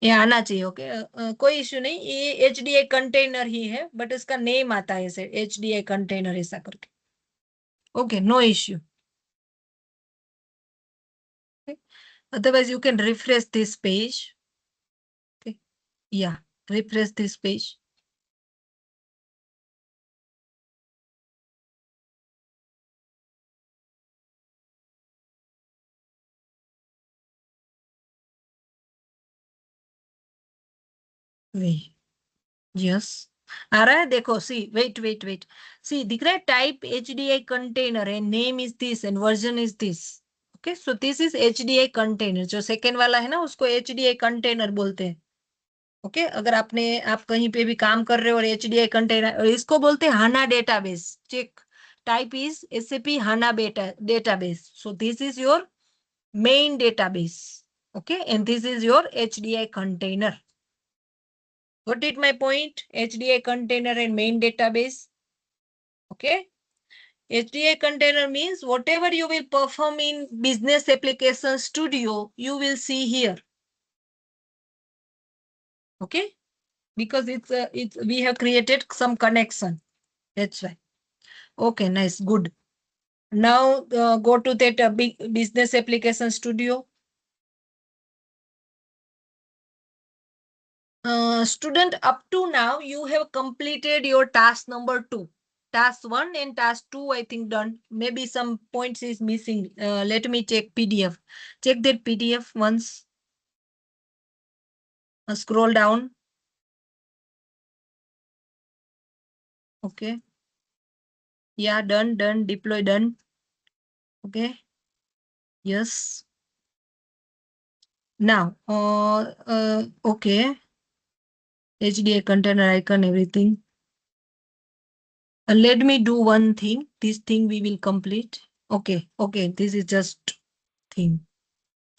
ये आना चाहिए। ओके, कोई इश्यू नहीं, ये एचडीआई कंटेनर ही है, बट इसका नेम आता है ऐसे, एचडीआई कंटेनर ऐसा करके। Okay, no issue. Otherwise, you can refresh this page. Okay. Yeah, refresh this page. Wait. Yes. आ रहा है, देखो, सी, वेट वेट वेट, सी दिख रहा है, टाइप एचडीआई कंटेनर है, name is this and version is this. Okay, so this is HDI container, जो second वाला है ना उसको एचडीआई कंटेनर बोलते हैं। ओके, अगर आप कहीं पे भी काम कर रहे हो और एचडीआई कंटेनर, और इसको बोलते हैं HANA database. Check, type is SAP HANA beta database, so this is your main database. Okay, and this is your HDI container. What did my point? HDI container and main database. Okay, HDI container means whatever you will perform in business application studio, you will see here. Okay, because it's we have created some connection, that's why. Okay, nice, good. Now go to that big business application studio. Student, up to now you have completed your task number 2. Task 1 and task 2 I think done. Maybe some points is missing. Let me check PDF. Check that PDF once. Scroll down. Okay. Yeah, done, done. Deploy done. Okay. Yes. Now, okay. HDI container icon, everything. Let me do one thing. This thing we will complete. Okay. Okay. This is just thing.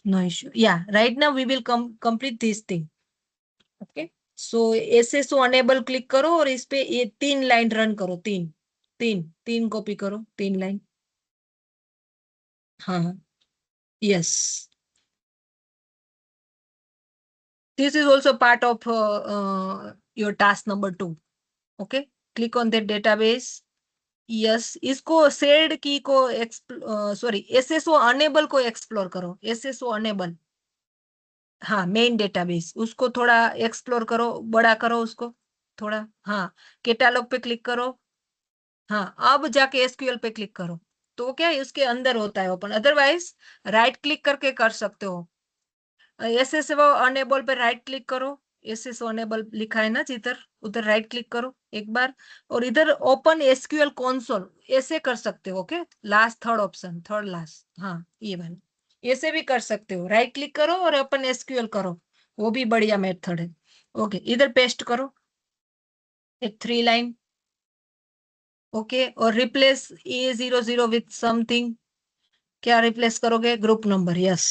No issue. Yeah, right now we will complete this thing. Okay. So SSO enable click करो और इस पे ये 3 line run करो, 3 copy करो, 3 line. हाँ, yes. This is also part of your task number 2. Okay. Click on the database. Yes, इसको shared की को sorry, SSO enable को explore करो, SSO enable। हाँ, मेन डेटाबेस, उसको थोड़ा एक्सप्लोर करो, बड़ा करो उसको थोड़ा। हाँ, कैटालॉग पे क्लिक करो। हाँ, अब जाके एसक्यूएल पे क्लिक करो, तो क्या है, उसके अंदर होता है ओपन। अदरवाइज राइट क्लिक करके कर सकते हो। एसएसओ अनेबल पे राइट क्लिक करो, एसएसओ अनेबल लिखा है ना जिधर, उधर राइट क्लिक करो एक बार, और इधर ओपन एसक्यूएल कंसोल ऐसे कर सकते हो। Okay, last third option, third last, हाँ ये वाला, ऐसे भी कर सकते हो, राइट क्लिक करो और ओपन एसक्यूएल करो, वो भी बढ़िया मेथड है। ओके, इधर पेस्ट करो एक 3 लाइन। ओके, और रिप्लेस A00 विथ समथिंग, क्या रिप्लेस करोगे, group number. Yes,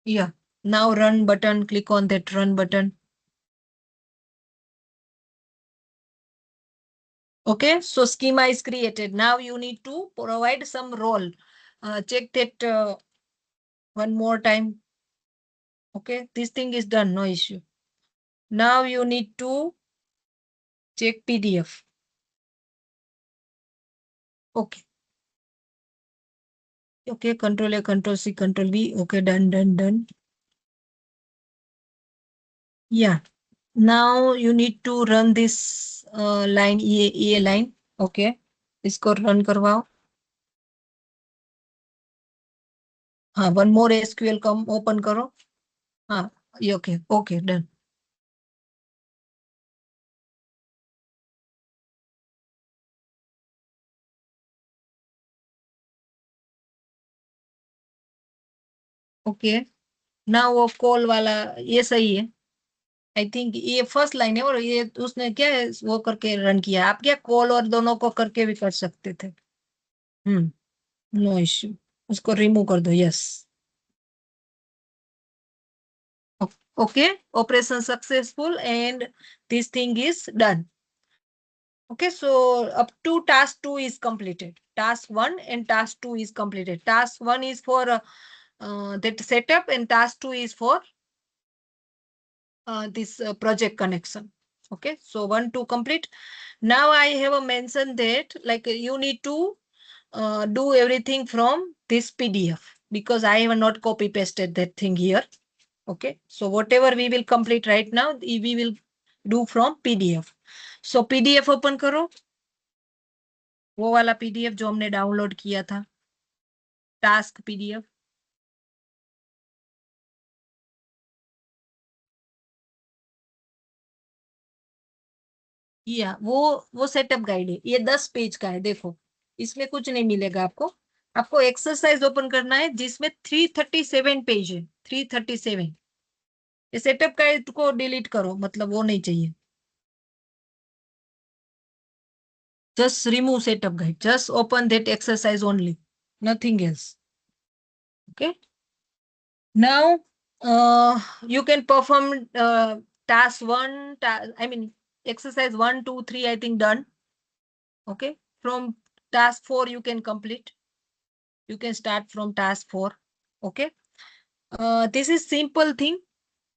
yeah, now run button, click on that run button. Okay, so schema is created. Now you need to provide some role. Check that one more time. Okay, this thing is done, no issue. Now you need to check PDF. Okay. Okay, Control A, Control C, Control V. Okay, done, done, done. Yeah. Now you need to run this line, EA line. Okay. इसको run करवाओ। हाँ, one more SQL कम open करो। हाँ, ये okay, okay, done. Okay, ना वो call वाला, ये सही है। आई थिंक ये फर्स्ट लाइन है, और ये उसने क्या है, वो करके रन किया। आप क्या कॉल और दोनों को करके भी कर सकते थे। नो इश्यू, उसको रिमूव कर दो। Yes, Okay, operation successful and this thing is done. Okay, so up to task 2 is completed. Task 1 and task 2 is completed. Task 1 is for that setup and task 2 is for this project connection. Okay, so 1, 2 complete. Now I have a mention that like you need to do everything from this PDF because I have not copy pasted that thing here. Okay, so whatever we will complete right now, we will do from PDF. So PDF open करो, वो वाला PDF जो हमने download किया था, task PDF. या वो setup guide है, ये 10 पेज का है. देखो इसमें कुछ नहीं मिलेगा आपको. आपको एक्सरसाइज ओपन करना है जिसमें 337 पेज है. 337. ये सेटअप गाइड को डिलीट करो, मतलब वो नहीं चाहिए. Just remove setup guide. Just open that exercise only. Nothing else. Okay. Now you can perform task 1. I mean exercise 1, 2, 3. I think done. Okay. From task 4 you can complete. You can start from task 4. Okay. This is simple thing,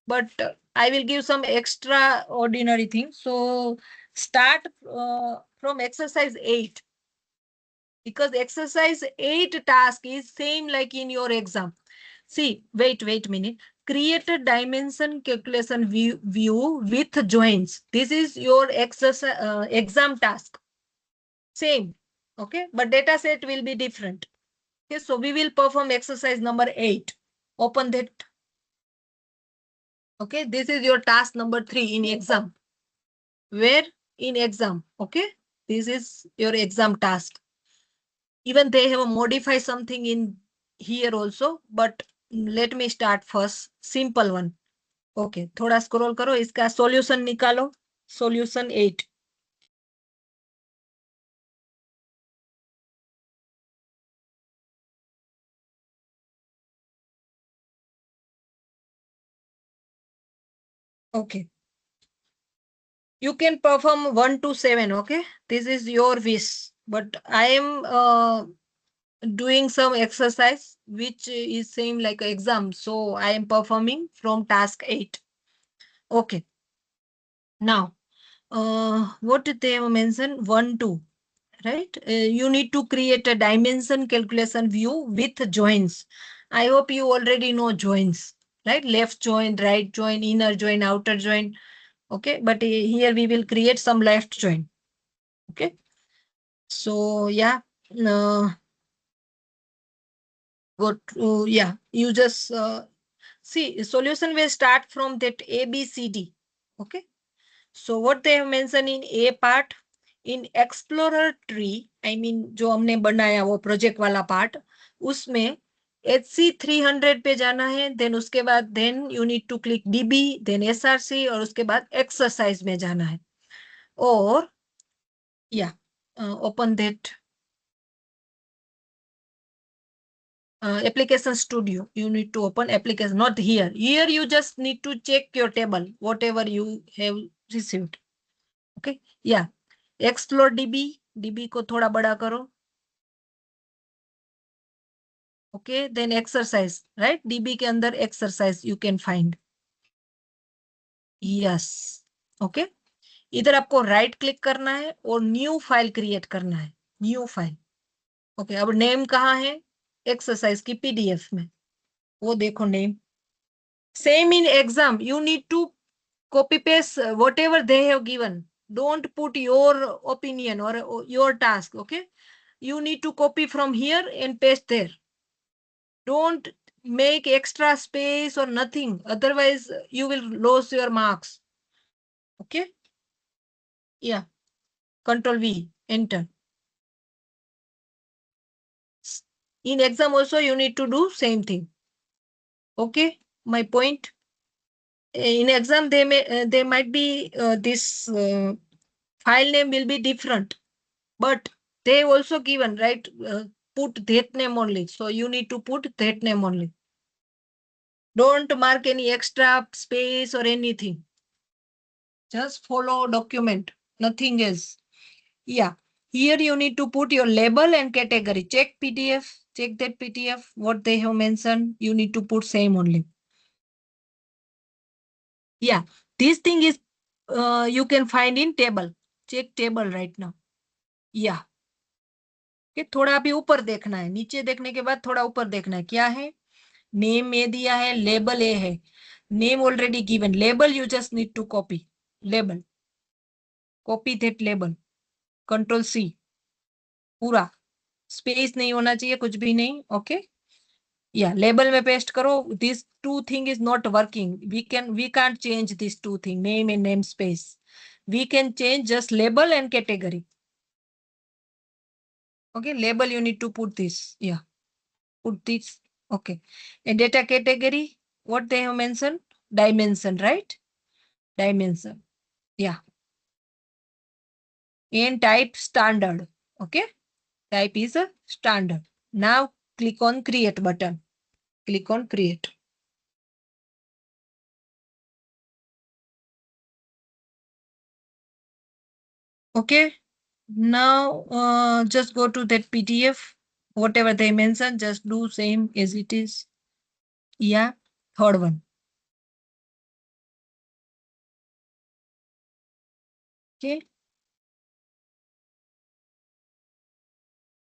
but I will give some extraordinary things. So start from exercise 8. Because exercise 8 task is same like in your exam. See, wait a minute. Create a dimension calculation view with joins. This is your exercise exam task. Same. Okay, but data set will be different. Okay, so we will perform exercise number 8. Open that. Okay, this is your task number 3 in exam. Where? In exam. Okay, this is your exam task. Even they have modified something in here also, but let me start first. Simple one. Okay, थोड़ा scroll करो, इसका solution निकालो. Solution 8. Okay. You can perform 1 to 7. Okay, this is your wish, but I am doing some exercise which is same like exam, so I am performing from task 8. Okay. Now, what did they mention? 1, 2, right? You need to create a dimension calculation view with joins. I hope you already know joins, right? Left join, right join, inner join, outer join. Okay, but here we will create some left join. Okay, so yeah, go to, yeah, you just see solution will start from that A, B, C, D. Okay, so what they have mentioned in A part, in explorer tree, I mean जो हमने बनाया वो project वाला part, उसमें HC 300 पे जाना है, then उसके बाद then you need to click DB, then SRC और उसके बाद एक्सरसाइज में जाना है. और या open that application studio. You need to open application, not here. Here you just need to check your table, whatever you have received. Okay, yeah. Explore DB. DB को थोड़ा बड़ा करो. Okay, then exercise, right? DB के अंदर exercise you can find. Yes. Okay. इधर आपको right click करना है और न्यू फाइल क्रिएट करना है. New file. ओके, अब नेम कहाँ है? एक्सरसाइज की PDF में. वो देखो name. Same in exam. You need to copy paste whatever they have given. Don't put your opinion or your task. Okay. You need to copy from here and paste there. Don't make extra space or nothing. Otherwise, you will lose your marks. Okay. Yeah. Control V, enter. In exam also, you need to do same thing. Okay. My point. In exam, they might be this file name will be different, but they also given, right? Put that name only. So you need to put that name only. Don't mark any extra space or anything. Just follow document, nothing else. Yeah. Here you need to put your label and category. Check PDF, check that PDF, what they have mentioned. You need to put same only. Yeah. This thing is, you can find in table. Check table right now. Yeah. कि थोड़ा अभी ऊपर देखना है, नीचे देखने के बाद थोड़ा ऊपर देखना है, क्या है, नेम ए दिया है, लेबल ए है, name already given, label you just need to copy, label, copy that label, control C, पूरा, स्पेस नहीं होना चाहिए, कुछ भी नहीं, ओके, या लेबल में पेस्ट करो, this two thing is not working, we can't change this two thing, name and name space, we can change just label and category, okay, label you need to put this, yeah, put this, okay, and data category, what they have mentioned, dimension, right, dimension, yeah, and type standard, okay, type is a standard. Now click on create button, click on create. Okay, now just go to that PDF, whatever they mentioned, just do same as it is, yeah, third one, okay,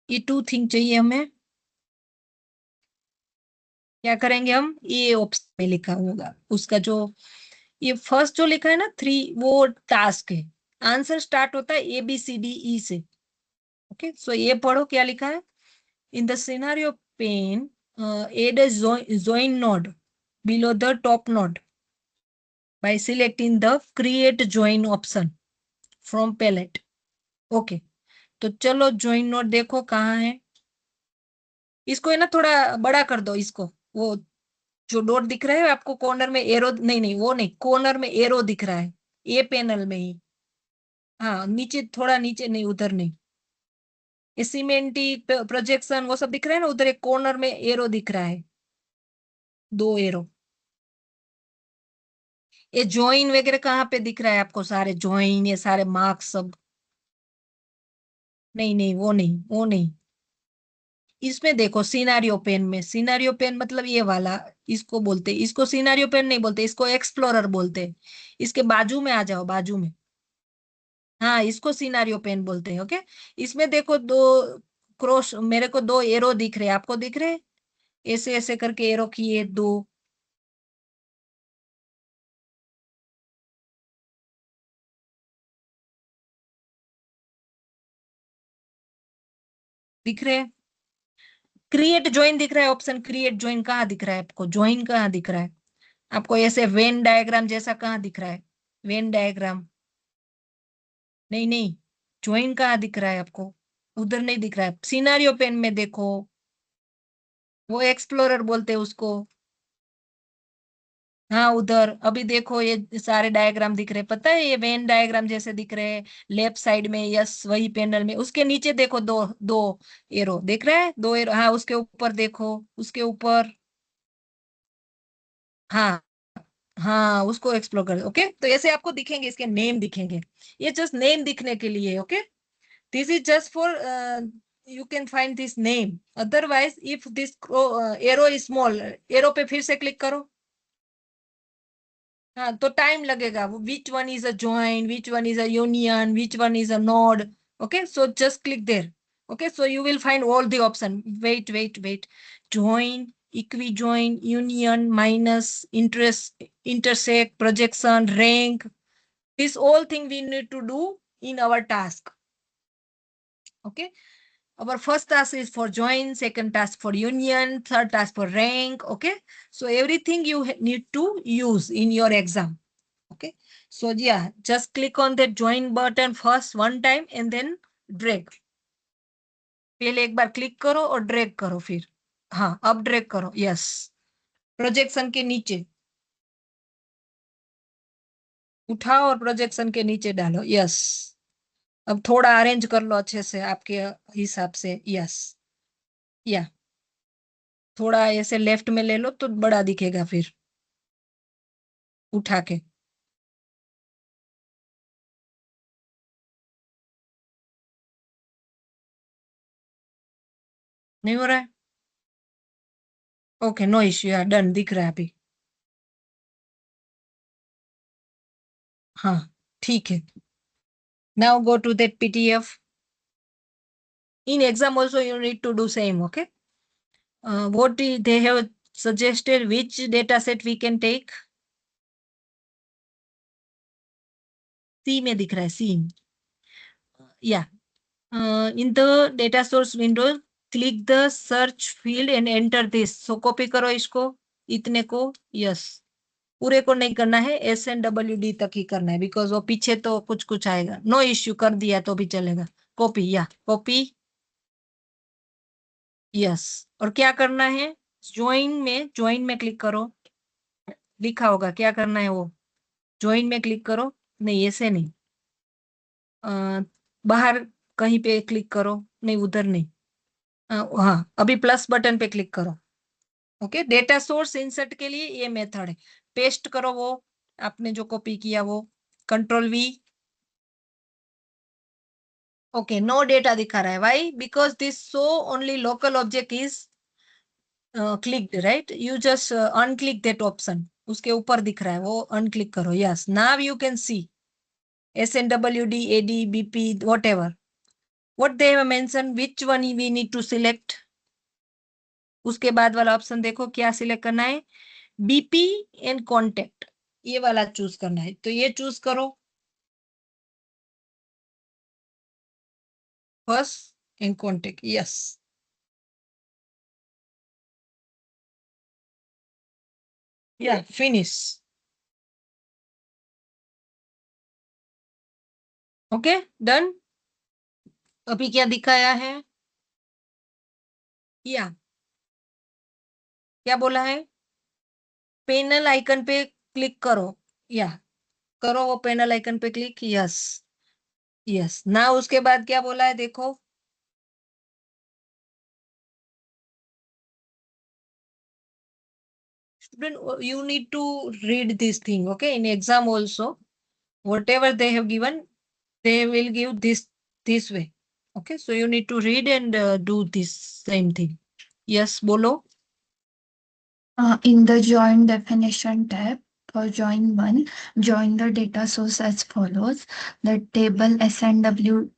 ये to thing चाहिए हमें, क्या करेंगे हम, ये option में लिखा होगा उसका, जो ये फर्स्ट जो लिखा है ना 3, वो टास्क है, आंसर स्टार्ट होता है ABCDE से, ओके, सो ये पढ़ो क्या लिखा है, in the scenario pane add a join node below the top node by selecting the create join option from palette, okay, तो चलो join node देखो कहाँ है, इसको है ना थोड़ा बड़ा कर दो, इसको, वो जो डॉट दिख रहा है आपको कॉर्नर में एरो, नहीं नहीं वो नहीं, कॉर्नर में एरो दिख रहा है, ये पैनल में ही, हाँ नीचे, थोड़ा नीचे, नहीं उधर नहीं, ये सीमेंटी प्रोजेक्शन वो सब दिख रहा है ना, उधर एक कॉर्नर में एरो दिख रहा है, 2 एरो, ये ज्वाइन वगैरह कहाँ पे दिख रहा है आपको, सारे ज्वाइन, ये सारे मार्क्स सब, नहीं नहीं वो नहीं, वो नहीं, इसमें देखो सिनारियो पेन में, सिनारियो पेन मतलब ये वाला, इसको बोलते, इसको सिनारियो पेन नहीं बोलते, इसको एक्सप्लोरर बोलते हैं, इसके बाजू में आ जाओ, बाजू में, हाँ इसको सिनारियो पेन बोलते हैं, ओके, इसमें देखो 2 क्रॉस, मेरे को 2 एरो दिख रहे हैं, आपको दिख रहे हैं, ऐसे ऐसे करके एरो किए 2, दिख रहे हैं, क्रिएट ज्वाइन दिख रहा है ऑप्शन, क्रिएट ज्वाइन कहाँ दिख रहा है आपको, ज्वाइन कहाँ दिख रहा है आपको, ऐसे वेन डायग्राम जैसा कहाँ दिख रहा है, वेन डायग्राम, नहीं नहीं, ज्वाइन कहाँ दिख रहा है आपको, उधर नहीं दिख रहा है, सिनारियो पेन में देखो, वो एक्सप्लोरर बोलते हैं उसको, हाँ उधर, अभी देखो ये सारे डायग्राम दिख रहे हैं, पता है ये वेन डायग्राम जैसे दिख रहे हैं, लेफ्ट साइड में, यस वही पैनल में, उसके नीचे देखो, 2 2 एरो दिख रहा है, 2 एरो, हाँ उसके ऊपर देखो, उसके ऊपर, हाँ हाँ उसको एक्सप्लोर कर, ओके, तो ऐसे आपको दिखेंगे, इसके नेम दिखेंगे, ये जस्ट नेम दिखने के लिए, okay, this is just for, you can find this name, otherwise if this arrow is small, arrow पे फिर से क्लिक करो, हाँ तो टाइम लगेगा, which one is a join, which one is a union, which one is a node, okay, so just click there, okay, so you will find all the option, wait, join, equi join, union, minus, interest, intersect, projection, rank, this all thing we need to do in our task, okay, our first task is for join, second task for union, third task for rank, okay, so everything you need to use in your exam, okay, so yeah, just click on that join button first one time and then drag, पहले एक बार click करो और drag करो, फिर हाँ अब drag करो, yes, projection के नीचे उठाओ और प्रोजेक्शन के नीचे डालो, यस, अब थोड़ा अरेंज कर लो अच्छे से आपके हिसाब से, यस, या थोड़ा ऐसे लेफ्ट में ले लो तो बड़ा दिखेगा फिर उठा के। नहीं हो रहा है? ओके, नो इश्यू, यार डन, दिख रहा है अभी। हाँ, ठीक है। Now go to that PDF. In exam also you need to do same, okay? What they have suggested, which data set we can take? C में दिख रहा है, C. Yeah. In the data source window, click the search field and enter this. So copy करो इसको, इतने को, yes. पूरे को नहीं करना है, SNWD तक ही करना है, बिकॉज वो पीछे तो कुछ कुछ आएगा. नो इश्यू, कर दिया तो भी चलेगा. कॉपी, या कॉपी, यस. और क्या करना है, ज्वाइन में क्लिक करो. लिखा होगा क्या करना है वो, ज्वाइन में क्लिक करो. नहीं, ऐसे नहीं, बाहर कहीं पे क्लिक करो. नहीं, उधर नहीं. हाँ, अभी प्लस बटन पे क्लिक करो. ओके, डेटा सोर्स इंसर्ट के लिए ये मेथड है. पेस्ट करो वो आपने जो कॉपी किया वो, Ctrl+V. ओके, नो डेटा दिखा रहा है. Why? Because this show only local object is clicked, right? You just onclick that option. उसके ऊपर दिख रहा है वो, अनक्लिक करो. Yes, now you can C SNWD, AD, BP, whatever. What they have mentioned, which one we need to select? उसके बाद वाला ऑप्शन देखो, क्या सिलेक्ट करना है? BP एंड कॉन्टेक्ट, ये वाला चूज करना है. तो ये चूज करो, फर्स्ट एंड कॉन्टेक्ट. यस, या फिनिश. Okay, done. अभी क्या दिखाया है, या क्या बोला है? पैनल आइकन पे क्लिक करो, या करो वो पैनल आइकन पे क्लिक. Yes, yes. ना उसके बाद क्या बोला है देखो, student, you need to read this thing, okay? In exam also, whatever they have given, they will give this way. Okay, so you need to read and do this same thing. Yes, bolo. In the join definition tab, for join 1, join the data source as follows. The table SNW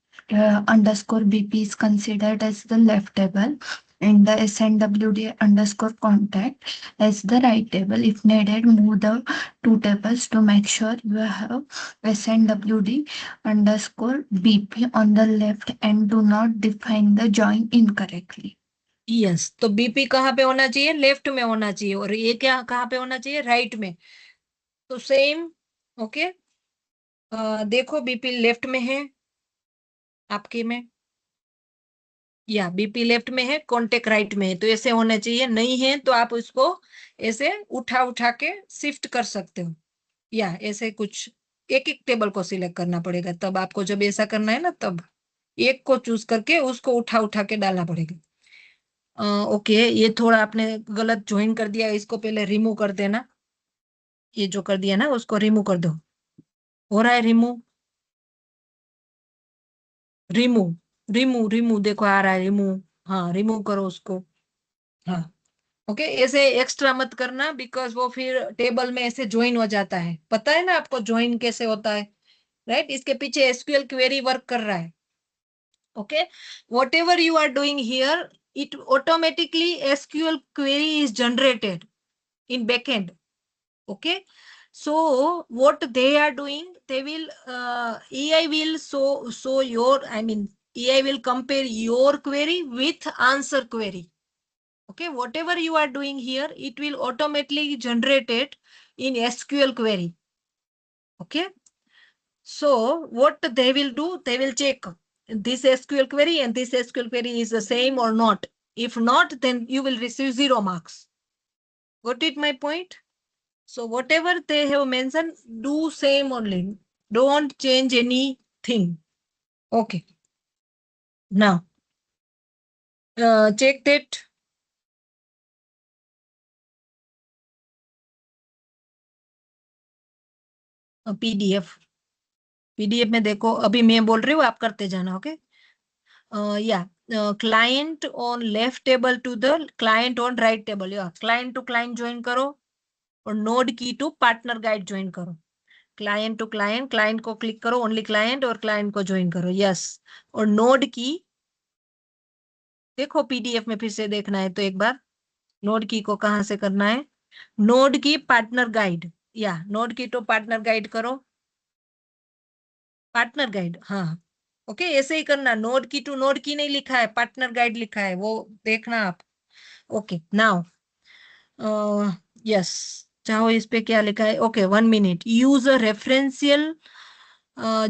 underscore BP is considered as the left table, and the SNWD underscore contact as the right table. If needed, move the two tables to make sure you have SNWD underscore BP on the left and do not define the join incorrectly. Yes, तो BP कहाँ पे होना चाहिए? Left में होना चाहिए. और ये क्या कहाँ पे होना चाहिए? राइट में. तो सेम. ओके, देखो बीपी लेफ्ट में है आपके में, या बीपी लेफ्ट में है, कॉन्टेक्ट राइट में है, तो ऐसे होना चाहिए. नहीं है तो आप उसको ऐसे उठा उठा के शिफ्ट कर सकते हो, या ऐसे कुछ एक एक टेबल को सिलेक्ट करना पड़ेगा. तब आपको जब ऐसा करना है ना, तब एक को चूज करके उसको उठा उठा के डालना पड़ेगा. ओके, ये थोड़ा आपने गलत ज्वाइन कर दिया, इसको पहले रिमूव कर देना. ये जो कर दिया ना उसको रिमूव कर दो. हो रहा है रिमूव, रिमूव, रिमूव, रिमूव, देखो आ रहा है रिमूव. हाँ, रिमूव करो उसको. हाँ, ओके. ऐसे एक्स्ट्रा मत करना, बिकॉज वो फिर टेबल में ऐसे ज्वाइन हो जाता है. पता है ना आपको ज्वाइन कैसे होता है, राइट? इसके पीछे एसक्यूएल क्वेरी वर्क कर रहा है. Okay, whatever you are doing here, it automatically SQL query is generated in backend. Okay, so what they are doing, they will AI will show your, I mean AI will compare your query with answer query. Okay, whatever you are doing here, it will automatically generate it in SQL query. Okay, so what they will do, they will check this SQL query and this SQL query is the same or not. If not, then you will receive 0 marks. Got it my point? So whatever they have mentioned, do same only. Don't change anything. Okay. Now, check that PDF में देखो, अभी मैं बोल रही हूँ, आप करते जाना, ओके। या client on left table to the client on right table, या क्लाइंट टू क्लाइंट ज्वाइन करो और नोड की टू पार्टनर गाइड ज्वाइन करो। क्लाइंट टू क्लाइंट, क्लाइंट को क्लिक करो, ओनली क्लाइंट, और क्लाइंट को ज्वाइन करो, यस। और नोड की देखो, पीडीएफ में फिर से देखना है तो एक बार नोड की को कहां से करना है, नोड की पार्टनर गाइड, या नोड की टू पार्टनर गाइड करो, पार्टनर गाइड, हाँ ओके, ऐसे ही करना। नोड की टू नोड की नहीं लिखा है, पार्टनर गाइड लिखा है, वो देखना आप। ओके नाउ यस, चाहो इस पे क्या लिखा है, okay 1 minute, use a referential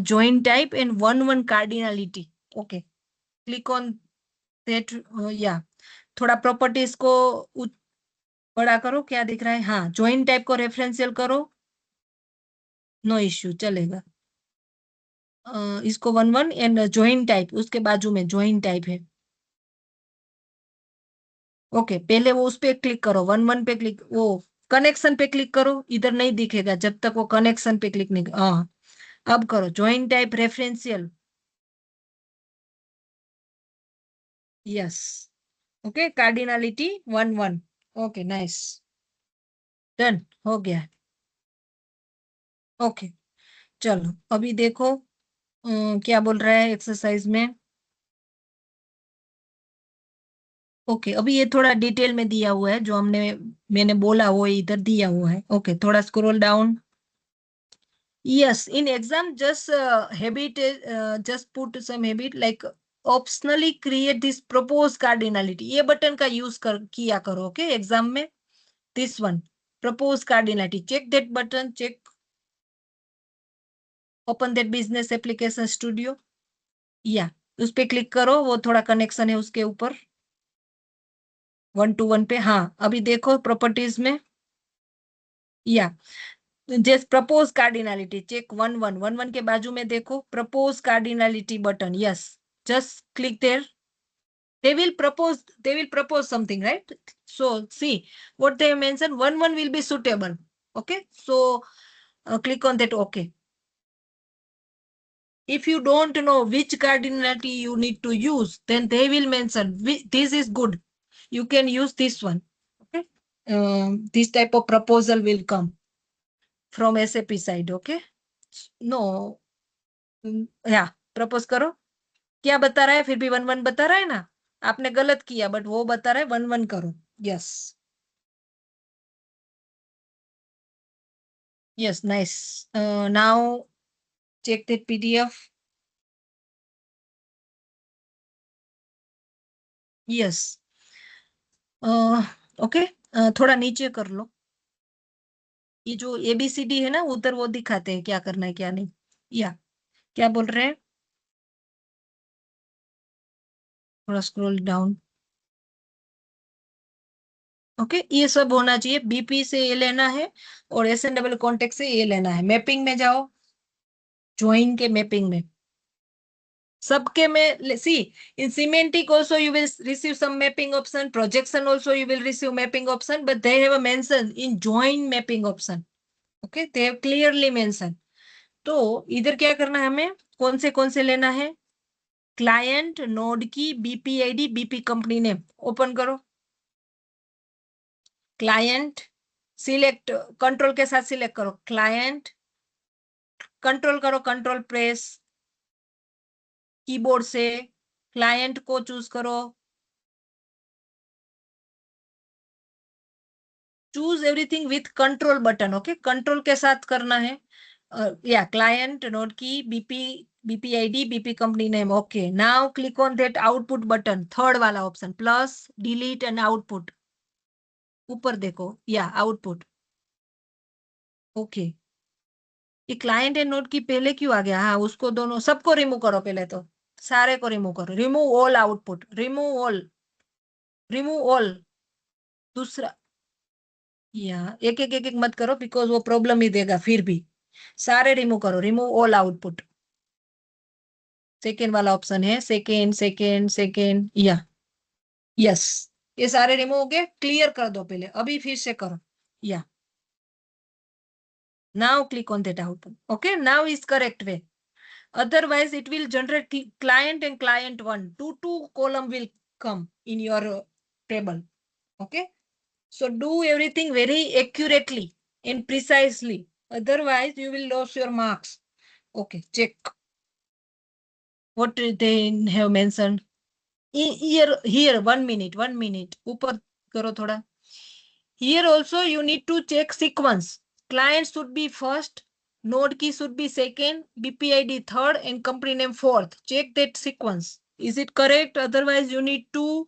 join type and one cardinality, okay, click on that, या थोड़ा प्रॉपर्टीज को बड़ा करो, क्या दिख रहा है, हाँ, ज्वाइन टाइप को रेफरेंशियल करो, नो इश्यू, चलेगा। इसको 1 एंड ज्वाइन टाइप उसके बाजू में ज्वाइन टाइप है, ओके। पहले वो उस पे क्लिक करो, 1 पे क्लिक, वो कनेक्शन पे क्लिक करो, इधर नहीं दिखेगा जब तक वो कनेक्शन पे क्लिक नहीं, हाँ अब करो join type referential, yes, okay, cardinality 1 okay nice, done हो गया, ओके। चलो अभी देखो क्या बोल रहा है एक्सरसाइज में, ओके। अभी ये थोड़ा डिटेल में दिया हुआ है, जो मैंने बोला वो इधर दिया हुआ है, ओके। थोड़ा scroll down, yes, in exam just habit, just put some habit like optionally create this propose cardinality, ये बटन का यूज किया करो, ओके, एग्जाम में। This one, propose cardinality, check that button, check, open that business application studio, या उस पे click करो, वो थोड़ा कनेक्शन है उसके ऊपर, 1 to 1 पे, हाँ अभी देखो प्रॉपर्टीज में, या जस्ट प्रपोज कार्डिनलिटी, चेक 1 के बाजू में देखो propose cardinality button, yes, just click there, they will propose something, right? So see what they mentioned, 1 will be suitable, okay, so click on that, okay. If you don't know which cardinality you need to use, then they will mention this is good, you can use this one, okay. This type of proposal will come from SAP side, okay. No, या propose करो, क्या बता रहा है, फिर भी 1 बता रहा है ना, आपने गलत किया, बट वो बता रहा है 1 करो, yes, yes nice. Now check the PDF, yes, okay, थोड़ा नीचे कर लो, ये जो ABCD है ना उधर, वो दिखाते हैं क्या करना है क्या नहीं, या क्या बोल रहे हैं, थोड़ा स्क्रॉल डाउन, ओके, ये सब होना चाहिए, बीपी से ये लेना है और SNW कॉन्टेक्ट से ये लेना है, मैपिंग में जाओ, ज्वाइन के मैपिंग में, सबके में, सी इन semantic also you will receive some mapping option, projection also you will receive mapping option, but they have a mention in join mapping option, okay, they have clearly mentioned। तो इधर क्या करना है हमें, कौन से लेना है, client, node key, BPID, BP company name, open करो, क्लाइंट, सिलेक्ट, कंट्रोल के साथ सिलेक्ट करो क्लाइंट, कंट्रोल करो, कंट्रोल प्रेस कीबोर्ड से, क्लाइंट को चूज करो, choose everything with control button, okay, control के साथ करना है, या client, node key, BPID, BP company name, okay. Now click on that output button, third वाला option, plus delete and output, ऊपर देखो, या आउटपुट, ओके। ये क्लाइंट एंड नोड की पहले क्यों आ गया, हाँ उसको दोनों सबको रिमूव करो, पहले तो सारे को रिमूव करो, remove all output, remove all, remove all, दूसरा, या एक मत करो, बिकॉज वो प्रॉब्लम ही देगा, फिर भी सारे रिमूव करो, रिमूव ऑल आउटपुट, सेकेंड वाला ऑप्शन है, सेकेंड, या यस, ये सारे रिमूव हो गए, क्लियर कर दो पहले, अभी फिर से करो, या Now click on that output. Okay, now is correct way. Otherwise, it will generate client and client one. Two column will come in your table. Okay, so do everything very accurately and precisely. Otherwise, you will lose your marks. Okay, check what they have mentioned. Here, 1 minute. Upar karo thoda. Here also you need to check sequence. Client should be first, node key should be second, BPID third, and company name fourth. Check that sequence. Is it correct? Otherwise, you need to,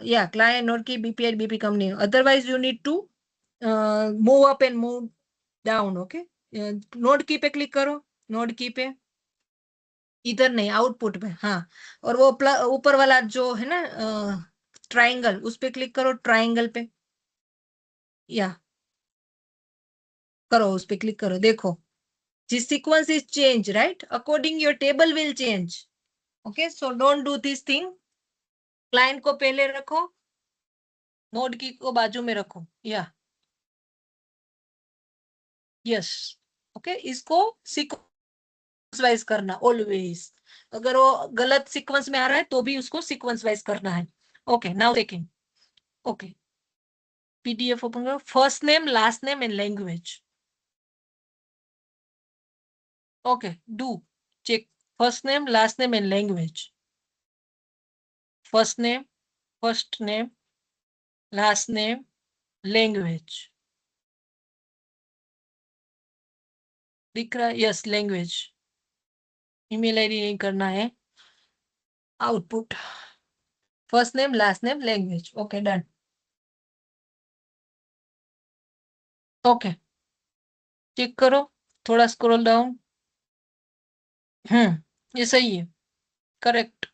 yeah, client, node key, BPID, BP company. Otherwise, you need to move up and move down. Okay. Node की पे click करो, node की पे, इधर नहीं, output पे, हाँ, और वो ऊपर वाला जो है ना ट्राइंगल, उस पे क्लिक करो, ट्राइंगल पे, या करो, उस पे क्लिक करो, देखो this sequence is changed, right? According your table will change. Okay, so don't do this thing. Client को पहले रखो, node की को बाजू में रखो, या यस, ओके, इसको सीक्वेंस वाइज करना ऑलवेज. अगर वो गलत सीक्वेंस में आ रहा है तो भी उसको सीक्वेंस वाइज करना है. Okay, now second. Okay, PDF open करो, first name, last name and language. Okay, do check first name, last name and language. First name, last name, language. दिख रहा है? Yes, language. ईमेल आईडी नहीं करना है. Output, first name, last name, language. Okay, done. Okay, check करो, थोड़ा scroll down. ये सही है, करेक्ट.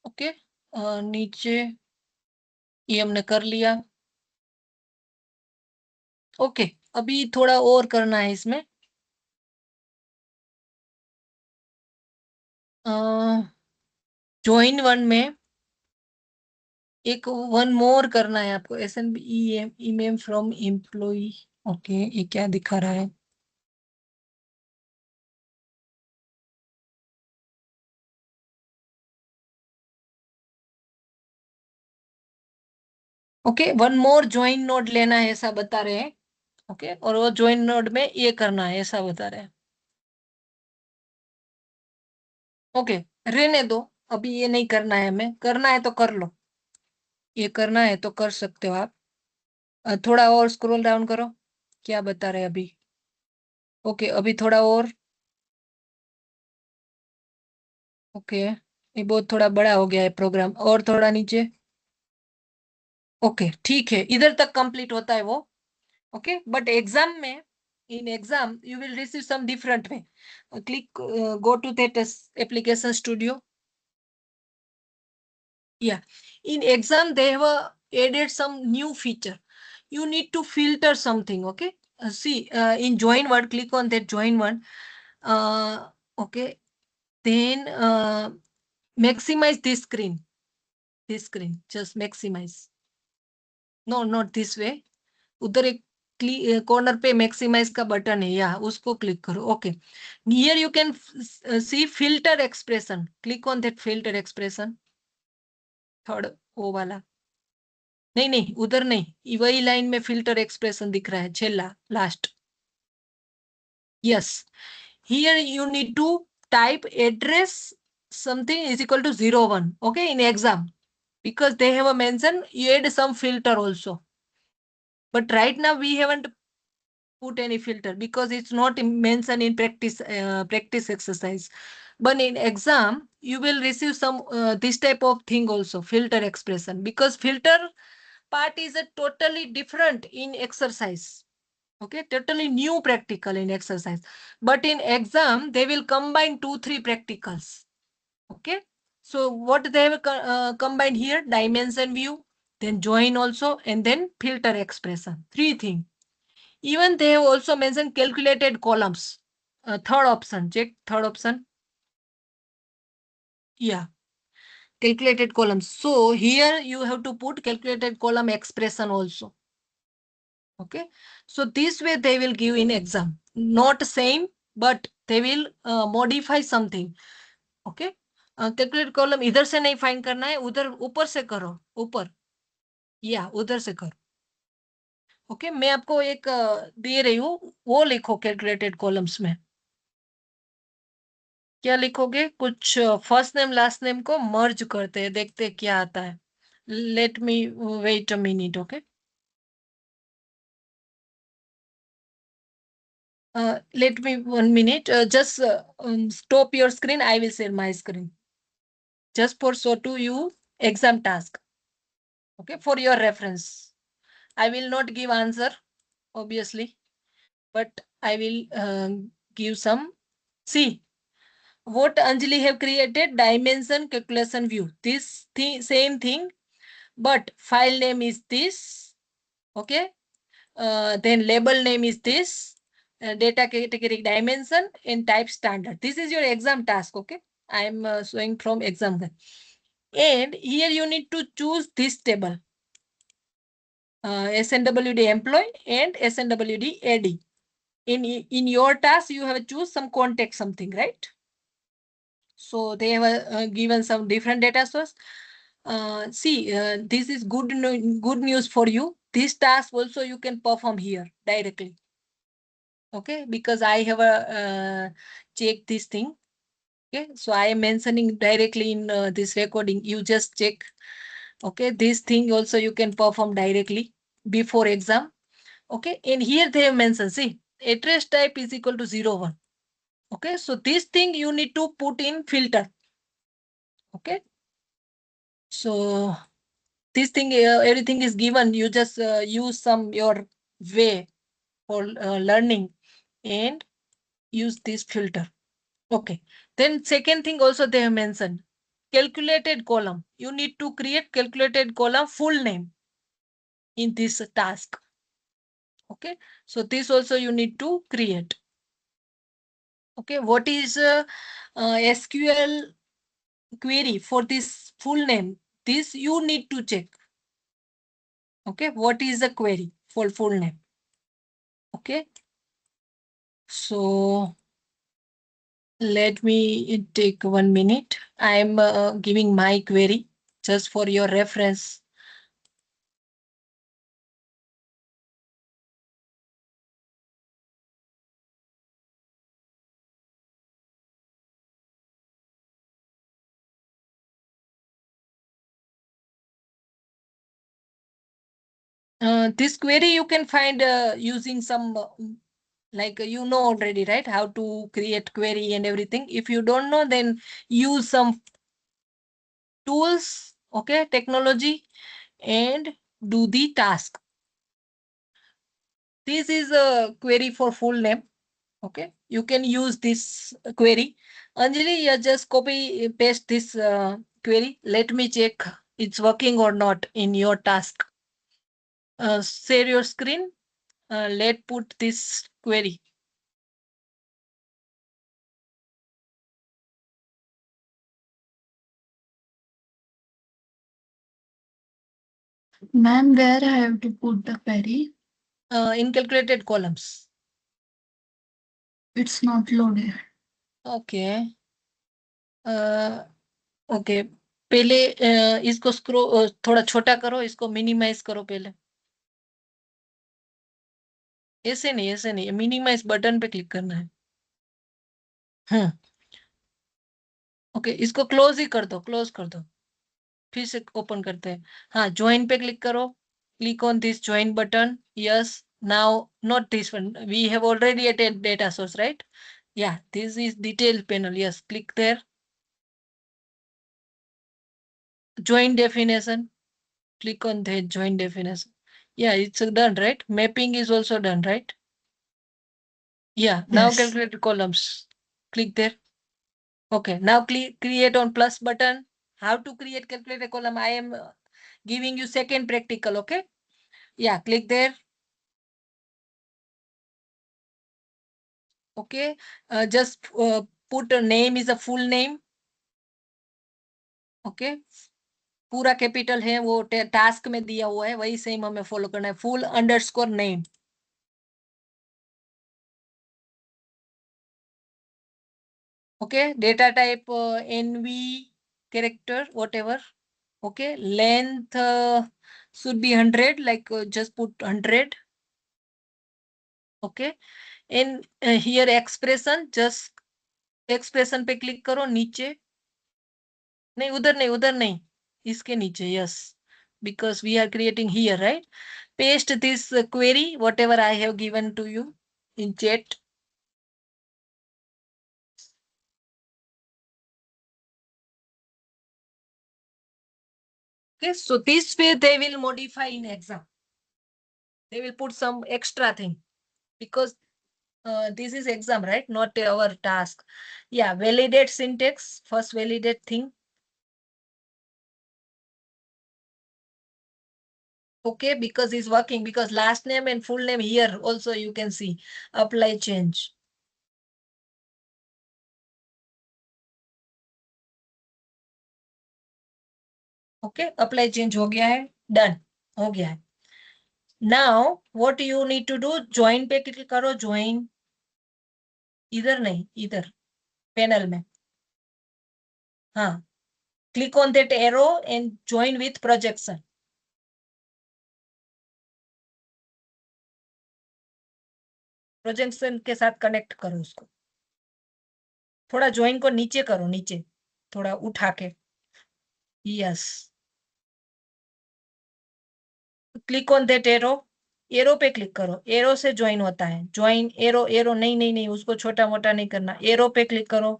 ओके, नीचे ये हमने कर लिया. ओके, अभी थोड़ा और करना है इसमें. ज्वाइन वन में एक वन मोर करना है आपको. SNB email from employ. Okay, ये क्या दिखा रहा है? Okay, one more join node लेना है ऐसा बता रहे हैं. ओके, और वो ज्वाइन नोड में ये करना है ऐसा बता रहे हैं. ओके, रहने दो, अभी ये नहीं करना है हमें. करना है तो कर लो, ये करना है तो कर सकते हो आप. थोड़ा और स्क्रॉल डाउन करो, क्या बता रहे हैं अभी. ओके, अभी थोड़ा और. ओके, ये बहुत थोड़ा बड़ा हो गया है प्रोग्राम, और थोड़ा नीचे. ओके, ठीक है, इधर तक कंप्लीट होता है वो. ओके, बट एग्जाम में, in exam you will receive some different way. Click, go to that application studio. Yeah, in exam they have added some new feature. You need to filter something. Okay, see, in join one, click on that join one. Okay, then maximize this screen, just maximize. No, not this way. उधर एक corner पे maximise का button है, या उसको click करो. Okay, here you can see filter expression. Click on that filter expression, third ओ वाला. नहीं नहीं, उधर नहीं, वही लाइन में फिल्टर एक्सप्रेशन दिख रहा है, छेला, last. Yes, here you need to type address something is equal to 01. Okay, in exam, because they have a mention, you add some filter also, but right now we haven't put any filter because it's not mentioned in practice exercise. But in exam you will receive some this type of thing also, filter expression, because filter part is a totally different in exercise. Okay, totally new practical in exercise, but in exam they will combine 2-3 practicals. Okay, so what they have combined here, dimension view, then join also, and then filter expression, 3 things. Even they have also mentioned calculated columns. Third option, check third option. Yeah. calculated columns. So here you have to put calculated column expression also. Okay, so this way they will give in exam, not same, but they will modify something. Okay, calculated column इधर से नहीं find करना है, उधर ऊपर से करो, ऊपर या उधर से करो. ओके, मैं आपको एक दे रही हूँ, वो लिखो कैलकुलेटेड कॉलम्स में. क्या लिखोगे? कुछ फर्स्ट नेम लास्ट नेम को मर्ज करते हैं, देखते हैं क्या आता है. Let me wait a minute. Okay, let me 1 minute. Just stop your screen. I will share my screen. Just for show to you exam task. Okay, for your reference. I will not give answer, obviously, but I will give some. See, what Anjali have created, dimension calculation view. This same thing, but file name is this. Okay, then label name is this. Data category dimension and type standard. This is your exam task. Okay, I am showing from exam. And here you need to choose this table. SNWD employee and SNWD AD. In your task, you have choose some context something, right? So they have given some different data source. See, this is good news for you. This task also you can perform here directly. Okay, because I have checked this thing. Okay, so I am mentioning directly in this recording. You just check. Okay, this thing also you can perform directly before exam. Okay, and here they have mentioned, see, address type is equal to 01. Okay, so this thing you need to put in filter. Okay, so this thing, everything is given. You just use some your way for learning and use this filter. Okay, then second thing also they have mentioned, calculated column. You need to create calculated column full name in this task. Okay, so this also you need to create. Okay, what is SQL query for this full name? This you need to check. Okay, what is the query for full name? Okay, so let me take 1 minute. I am giving my query just for your reference. This query you can find using some like you know already, right? How to create query and everything. If you don't know, then use some tools, okay, technology, and do the task. This is a query for full name. Okay, you can use this query. Anjali, you just copy paste this query. Let me check it's working or not in your task. Share your screen. Let put this query. Ma'am, where I have to put the query? In calculated columns. It's not loaded. Okay. Okay, पहले इसको स्क्रो थोड़ा छोटा करो, इसको minimise करो पहले. ऐसे नहीं, मिनिमाइज बटन पे क्लिक करना है. ओके, इसको क्लोज ही कर दो, क्लोज कर दो, फिर से ओपन करते हैं. हाँ, ज्वाइन पे क्लिक करो. Click on this join button. Yes, now not this one, we have already added data source, right? Yeah, this is detail panel. Yes, click there. Join definition. Click on the join definition. Yeah, it's done, right? Mapping is also done, right? Yeah, now Yes. calculate columns. Click there. Okay, now create on plus button. How to create calculate a column? I am giving you second practical, okay? Yeah, click there. Okay, just put a name is a full name. Okay पूरा capital है, वो task में दिया हुआ है, वही same हमें follow करना है। Full underscore name, okay data type NV character whatever, okay length should be 100, like just put 100, okay in here expression, just expression पे क्लिक करो नीचे, नहीं उधर नहीं, इसके नीचे, yes because we are creating here, right? Paste this query whatever I have given to you in chat. Okay, so this way they will modify in exam, they will put some extra thing because this is exam, right? Not our task. Yeah, validate syntax, first validate thing. Okay, because it's working, because last name and full name here also you can see. Apply change. Okay, apply change हो गया है, done हो गया है. Now what you need to do, join पे click करो, join इधर नहीं, इधर पैनल में, हाँ click on that arrow and join with projection. Projection के साथ कनेक्ट करो उसको, थोड़ा ज्वाइन को नीचे करो, नीचे थोड़ा उठा के, yes click on that arrow, arrow पे क्लिक करो, एरो से ज्वाइन होता है, ज्वाइन एरो, एरो नहीं उसको छोटा मोटा नहीं करना, एरो पे क्लिक करो,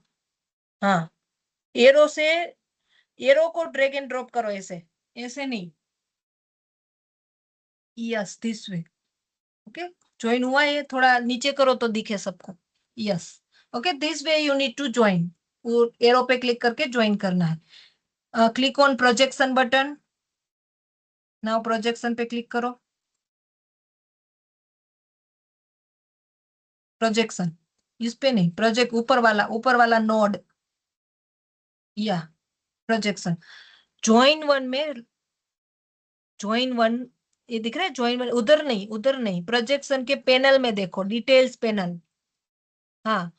हाँ एरो से, एरो को ड्रैग एंड ड्रॉप करो, ऐसे ऐसे नहीं, yes this way, okay join हुआ है, थोड़ा नीचे करो तो दिखे सबको, yes okay this way you need to join, arrow पे क्लिक करके ज्वाइन करना है. Click on projection button, now projection पे क्लिक करो, प्रोजेक्शन इस पे नहीं, प्रोजेक्ट ऊपर वाला नोड, या प्रोजेक्शन ज्वाइन वन में, ज्वाइन वन ये दिख रहा है, ज्वाइन वन उधर नहीं प्रोजेक्शन के पैनल में देखो, डिटेल्स पैनल, हाँ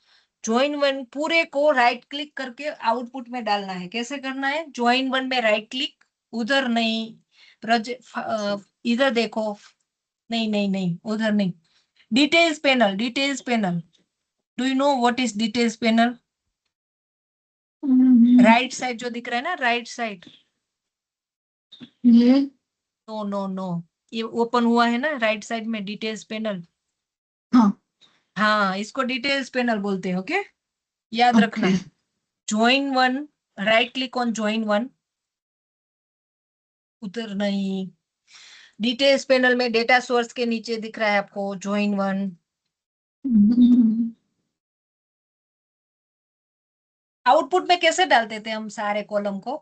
ज्वाइन वन पूरे को राइट क्लिक करके आउटपुट में डालना है. कैसे करना है, ज्वाइन वन में राइट क्लिक, उधर नहीं, प्रोजेक्ट इधर देखो, नहीं उधर नहीं, details panel, do you know what is details panel? Right side जो दिख रहा है ना, राइट साइड, ये नो ये ओपन हुआ है ना राइट साइड में, डिटेल्स पैनल, हाँ हाँ इसको डिटेल्स पैनल बोलते हैं. ओके याद रखना, okay join one, right click on join one, उधर नहीं, डिटेल्स पैनल में डेटा सोर्स के नीचे दिख रहा है आपको ज्वाइन वन. आउटपुट में कैसे डालते थे हम सारे कॉलम को,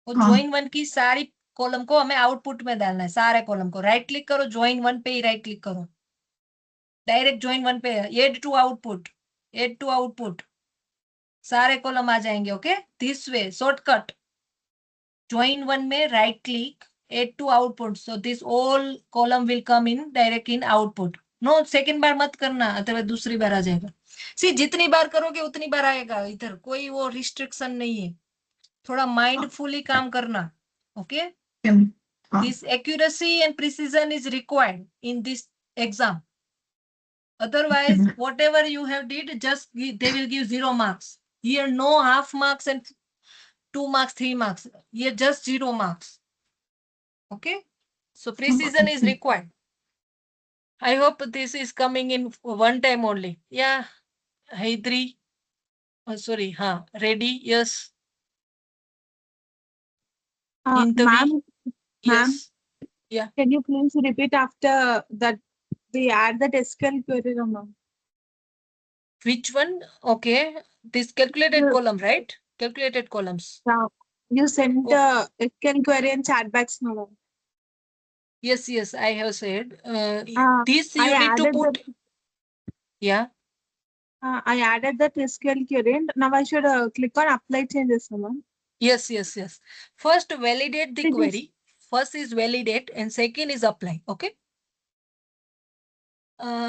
वो हाँ ज्वाइन वन की सारी कॉलम को हमें आउटपुट में डालना है, सारे कॉलम को राइट क्लिक करो, ज्वाइन वन पे ही राइट क्लिक करो, डायरेक्ट ज्वाइन वन पे, एड टू आउटपुट, सारे कॉलम आ जाएंगे. Okay this way shortcut, join one में right click, add to output, so this all column will come in direct in output. No second बार मत करना, अथवा दूसरी बार आ जाएगा. सी जितनी बार करोगे उतनी बार आएगा, इधर कोई वो रिस्ट्रिक्शन नहीं है, थोड़ा माइंडफुली काम करना. ओके हाँ this accuracy and precision is required in this exam, otherwise whatever you have did, just they will give 0 marks. Here no half marks and 2 marks 3 marks, here just 0 marks. Okay so precision is required. I hope this is coming in one time only. Yeah Haidri, sorry ready, yes Intavi, Ma'am, yes can you please repeat after that we add the SQL query, ma'am? which one? Okay this calculated column, right? Calculated columns. You sent SQL query and chat box, ma'am. Yes, I have said. Ah, This you I need to added put. Yeah. I added that SQL query. And now I should click on apply changes, ma'am. Yes, yes, yes. First, validate the It is- query. First is validate and second is apply. Okay.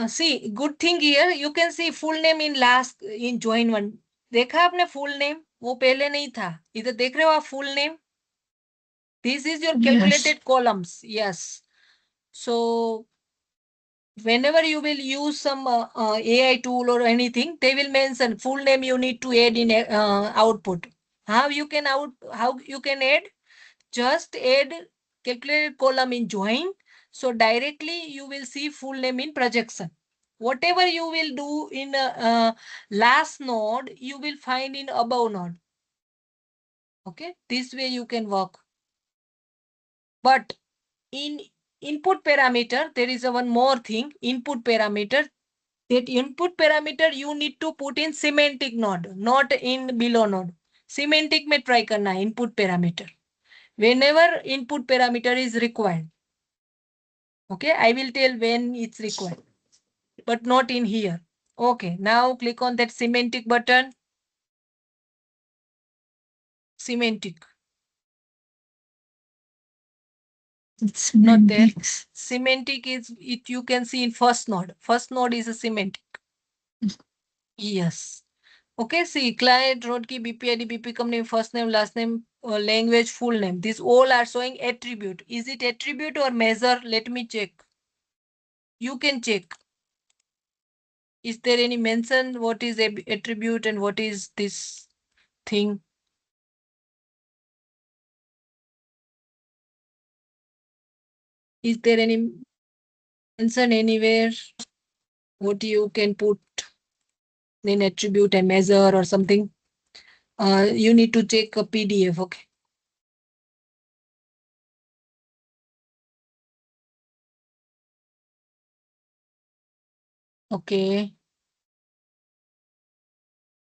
See, good thing here, you can see full name in last in join one. देखा आपने full name? वो पहले नहीं था. इधर देख रहे हो आप full name? This is your calculated columns. Yes. So whenever you will use some AI tool or anything, they will mention full name you need to add in output. How you can add? Just add calculated column in join. So directly you will see full name in projection. Whatever you will do in last node, you will find in above node. Okay, this way you can work. But in input parameter, there is one more thing, input parameter. That input parameter you need to put in semantic node, not in below node. Semantic में try करना है input parameter. Whenever input parameter is required. Okay, I will tell when it's required, but not in here. Okay, now click on that semantic button. Semantic. It's Not there. semantics. Semantic is it you can see in first node. First node is a semantic. Yes. Okay, see client, road key, BPID, BP company, first name, last name, language, full name. These all are showing attribute. Is it attribute or measure? Let me check. You can check. Is there any mention what is attribute and what is this thing? Is there any mention anywhere what you can put in attribute and measure or something? You need to check a PDF, okay? Okay.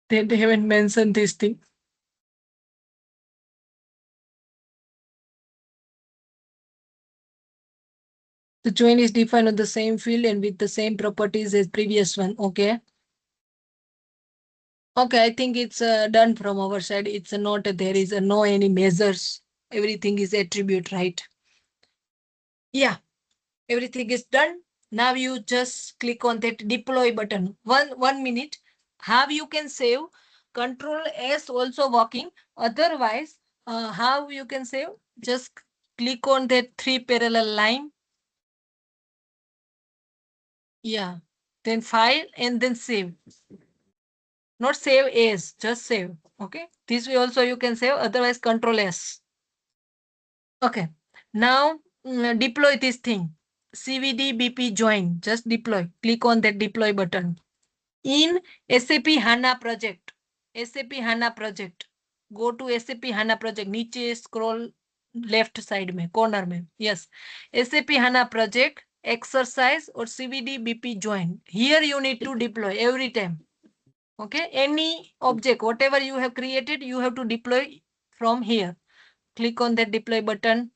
They haven't mentioned this thing. The join is defined on the same field and with the same properties as previous one. Okay. Okay, I think it's done from our side. It's not there is no any measures. Everything is attribute, right? Yeah, everything is done. Now you just click on that deploy button. One minute. How you can save? Control S also working. Otherwise, how you can save? Just click on that 3 parallel line. Yeah. Then file and then save. Not save as, just save. Okay. This way also you can save. Otherwise, Control S. Okay. Now deploy this thing. CVD BP join. Just deploy. Click on that deploy button. In SAP HANA project. SAP HANA project. Go to SAP HANA project. नीचे scroll left side में, corner में. Yes. SAP HANA project, exercise or CVD BP join. Here you need to deploy every time. Okay. Any object, whatever you have created, you have to deploy from here. Click on that deploy button.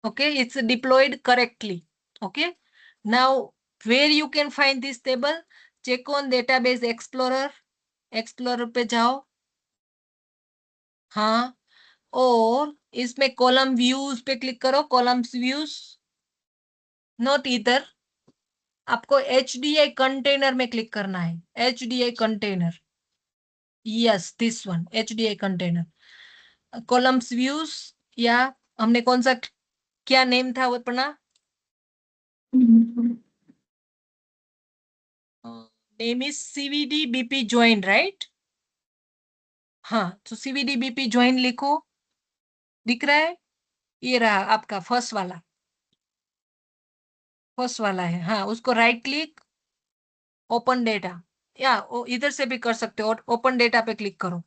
Okay. It's deployed correctly. Okay. Now, where you can find this table? Check on database explorer. Explorer पे जाओ. हाँ, और इसमें column views पे click करो. Columns views not इधर, आपको HDI container में क्लिक करना है. HDI container. Yes, this one HDI container. Columns views, या हमने कौन सा क्या नेम था वो अपना? Name is CVD BP join, right? हाँ, तो CVD BP ज्वाइन लिखो. दिख रहा है? ये रहा आपका फर्स्ट वाला है. हाँ, उसको राइट क्लिक, ओपन डेटा, या इधर से भी कर सकते हो. ओपन डेटा पे क्लिक करो.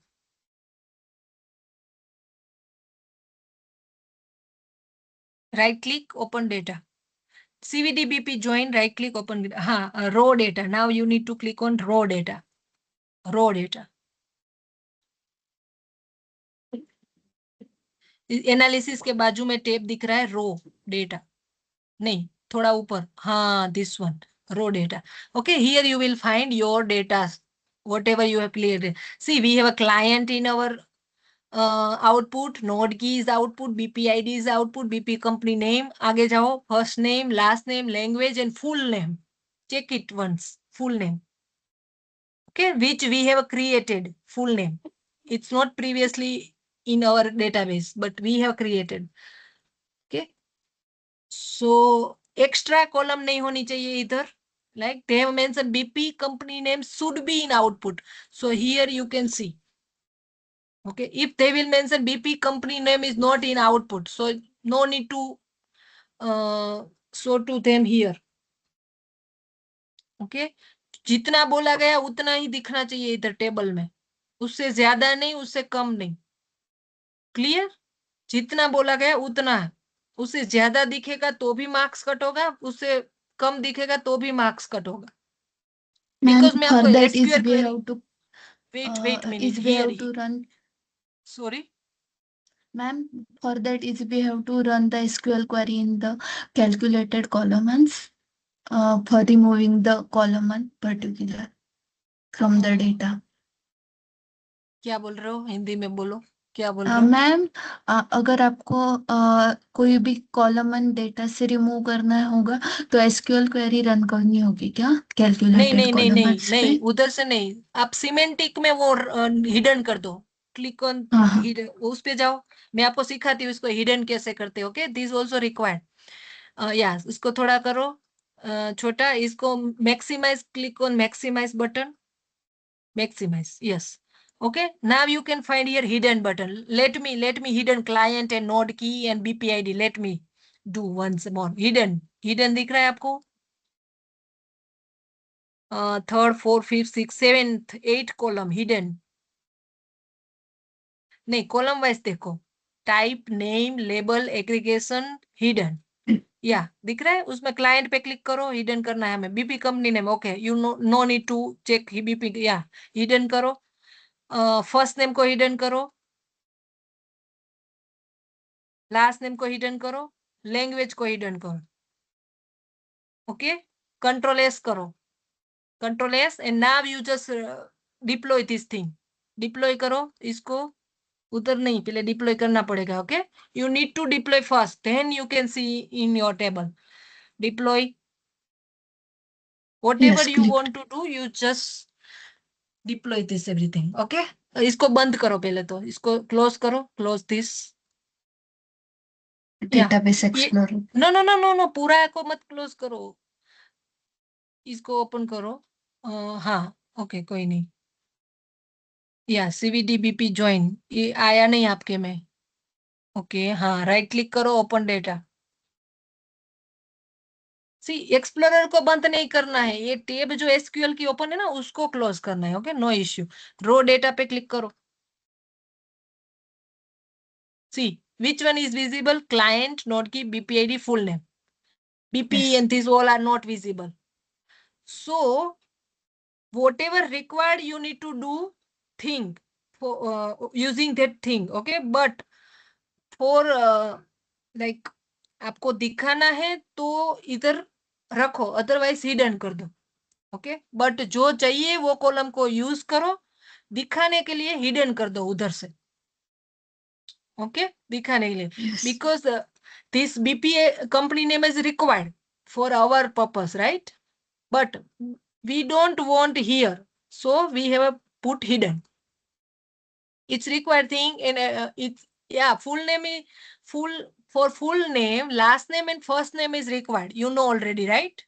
Right click, open data. CVD BP join, right click, open with raw data. Now you need to click on raw data. Raw data. Analysis के बाजू में टेब दिख रहा है रो डेटा. नहीं, thoda upar. This one, raw data. Okay, here you will find your data, whatever you have created. See, we have a client in our output, node key is output, BPID is output, BP company name. Aage jao, first name, last name, language, and full name. Check it once, full name. Okay, which we have created, full name. It's not previously in our database, but we have created. Okay. So extra column nahi honi chahiye either. Like they have mentioned BP company name should be in output. So here you can see. Okay, if they will mention BP company name is not in output, so no need to show to them here. Okay, जितना बोला गया उतना ही दिखना चाहिए इधर table में, उससे ज्यादा नहीं, उससे कम नहीं. क्लियर? जितना बोला गया उतना है, उससे ज्यादा दिखेगा तो भी मार्क्स कट होगा, उससे कम दिखेगा तो भी मार्क्स कट होगा. Ma'am, Because मैं for आपको that is SQL we query, have to wait minute, is we here have to run. sorry. Ma'am, for that is we have to run the SQL query in the calculated columns for removing the column particular from the data. क्या बोल रहे हो? हिंदी में बोलो, क्या बोल रहे हो? मैम, अगर आपको कोई भी कॉलम डेटा से रिमूव करना होगा तो एसक्यूएल क्वेरी रन करनी होगी क्या नहीं कैलकुलेटेड नहीं नहीं नहीं कॉलम्स पे? नहीं, उधर से नहीं, आप सिमेंटिक में वो हिडन कर दो, क्लिक ऑन हाँ हाँ हिडन, उस पे जाओ. मैं आपको सिखाती हूँ इसको हिडन कैसे करते हो. Okay, this also required. या इसको थोड़ा करो छोटा, इसको maximise, click on maximise button, maximise, yes. Okay, now you can find here hidden button. Let me hidden client and node key and BPID. Let me do once more. Hidden दिख रहा है आपको? Third, fourth, fifth, sixth, seventh, 8 column hidden. नहीं, column wise देखो. Type, name, label, aggregation, hidden. या दिख रहा है? उसमें क्लाइंट पे क्लिक करो, हिडन करना है हमें. BP company name, okay, you know need to check BP. या हिडन करो. फर्स्ट नेम को हिडन करो, लास्ट नेम को हिडन करो, लैंग्वेज को हिडन करो. ओके, कंट्रोल एस करो, control S, and now you just deploy this thing. Deploy करो इसको. उधर नहीं, पहले डिप्लॉय करना पड़ेगा. Okay, you need to deploy first, then you can see in your table. Deploy whatever yes you click want to do, you just deploy this everything. Okay, इसको बंद करो पहले, तो इसको क्लोज करो, क्लोज दिस. डेटाबेस ये explorer. No no no no no, पूरा को मत क्लोज करो, इसको ओपन करो. हाँ, ओके, कोई नहीं. या सीवीडी बीपी ज्वाइन, ये आया नहीं आपके में? ओके, हाँ, राइट क्लिक करो, ओपन डेटा. सी, एक्सप्लोरर को बंद नहीं करना है, ये टेब जो एसक्यूएल की ओपन है ना, उसको क्लोज करना है. Okay, no issue. Row data पे क्लिक करो. See, which one is visible? Client, node key, BPID, full name. BP Yes. and these all are not visible. So whatever required, you need to do thing for using that thing. Okay, but for like आपको दिखाना है तो इधर रखो, otherwise hidden कर दो. Okay, but जो चाहिए वो कॉलम को यूज करो, दिखाने के लिए हिडन कर दो उधर से. ओके, दिखाने के लिए, Yes. because this BPA company name is required for our purpose, right? But we don't want here, so we have a put hidden. It's required thing, and it's, yeah, full name is full. For full name, last name and first name is required, you know already, right?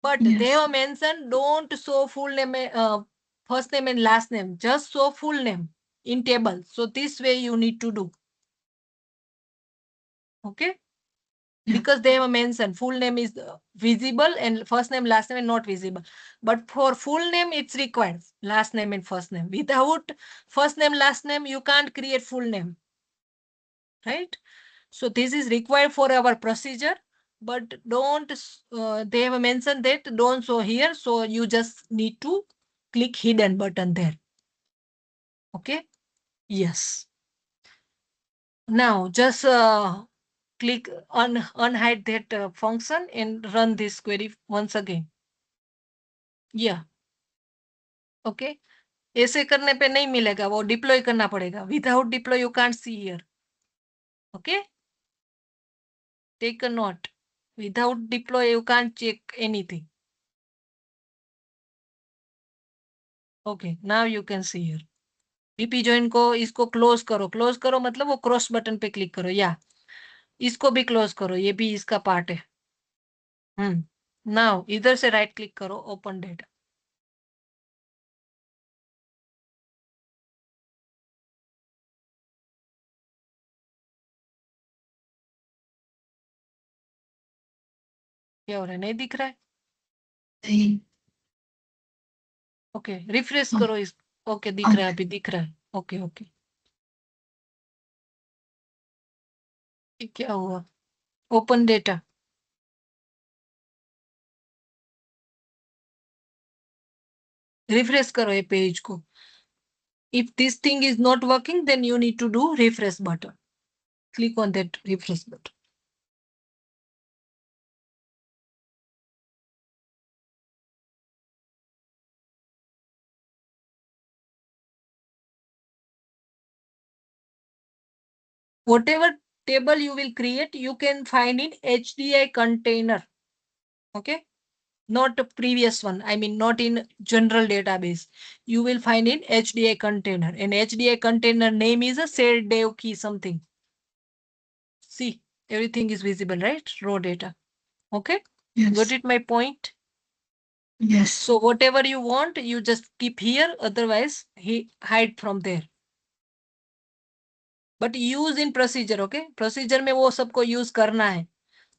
But they Yes. have mentioned don't show full name, first name and last name, just show full name in table. So this way you need to do. Okay, Yeah. because they have mentioned full name is visible and first name, last name is not visible. But for full name, it's required last name and first name. Without first name, last name, you can't create full name, right? So this is required for our procedure, but don't, they have mentioned that don't show here. So you just need to click hidden button there. Okay, yes. Now just click on unhide that function and run this query once again. Yeah. Okay. ऐसे करने पे नहीं मिलेगा, वो deploy करना पड़ेगा. Without deploy you can't see here. Okay. Take a note. Without deploy you can't check anything. Okay. Now you can see here. BP join को इसको क्लोज करो मतलब वो क्रॉस बटन पे क्लिक करो. या इसको भी क्लोज करो, ये भी इसका पार्ट है. नाउ इधर से राइट क्लिक करो, ओपन डेटा. क्या हो रहा है, नहीं दिख रहा है? नहीं, ओके रिफ्रेश हाँ, करो इस. ओके दिख रहा है, अभी दिख रहा है. Okay okay. ये क्या हुआ? Open data. रिफ्रेश करो ये पेज को. If this thing is not working, then you need to do refresh button. Click on that refresh button. Whatever table you will create, you can find in HDI container. Okay. Not a previous one. I mean, not in general database. You will find in HDI container. And HDI container name is a shared dev key something. See, everything is visible, right? Raw data. Okay. yes, Got it my point? yes, So whatever you want, you just keep here. Otherwise, he hide from there. But use in procedure. Okay. Procedure में वो सबको use करना है.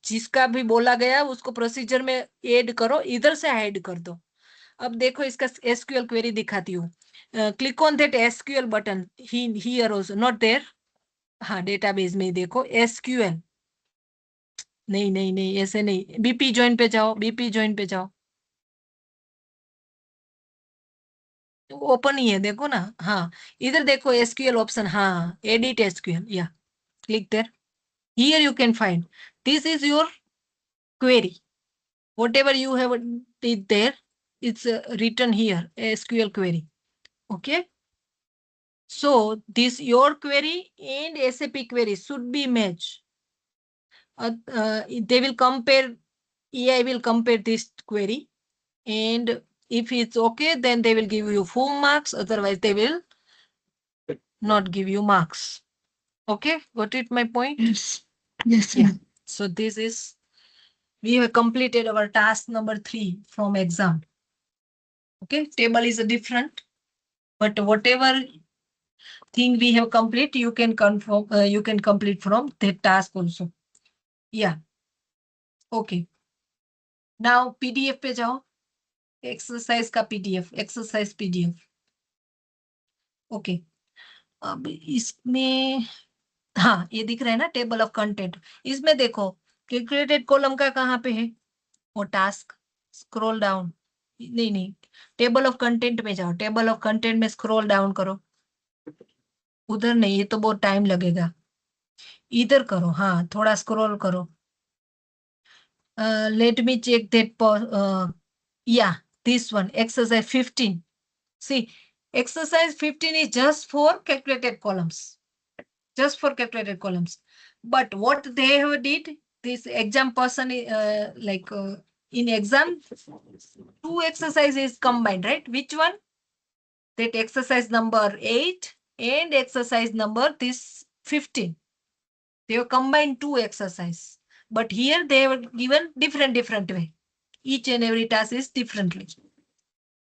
जिसका भी बोला गया उसको प्रोसीजर में ऐड करो, इधर से हाइड कर दो. अब देखो इसका एसक्यूएल क्वेरी दिखाती हूँ. Click on that SQL button here also, not there. हाँ डेटाबेस में देखो एसक्यूएल. नहीं नहीं नहीं ऐसे नहीं. बीपी जॉइन पे जाओ, बीपी जॉइन पे जाओ. ओपन ही है देखो ना. हाँ इधर देखो एसक्यूएल ऑप्शन. हाँ एडिट एसक्यूएल. या click there. Here you can find this is your query. Whatever you have did there, it's written here, SQL query. Okay. So this your query and SAP query should be matched. They will compare, AI will compare this query, and if it's okay, then they will give you full marks. Otherwise, they will not give you marks. Okay, got it my point? yes, yes, Yeah. ma'am. So this is, we have completed our task number 3 from exam. Okay, table is a different, but whatever thing we have complete, you can confirm, you can complete from that task also. Yeah. Okay. Now PDF पे जाओ. Exercise का PDF, exercise PDF. Okay. अब इसमें हाँ ये दिख रहा है ना टेबल ऑफ कंटेंट. इसमें देखो क्रिएटेड कॉलम का कहाँ पे है वो टास्क. Scroll down. नहीं नहीं टेबल ऑफ कंटेंट में जाओ. टेबल ऑफ कंटेंट में स्क्रॉल डाउन करो. उधर नहीं, ये तो बहुत टाइम लगेगा. इधर करो. हाँ थोड़ा स्क्रॉल करो. Let me check that. Yeah, this one, exercise 15. See, exercise 15 is just for calculated columns. Just for calculated columns. But what they have did, this exam person, in exam, 2 exercises combined, right? Which one? That exercise number 8 and exercise number this 15. They have combined 2 exercises. But here they have given different way. Each and every task is differently.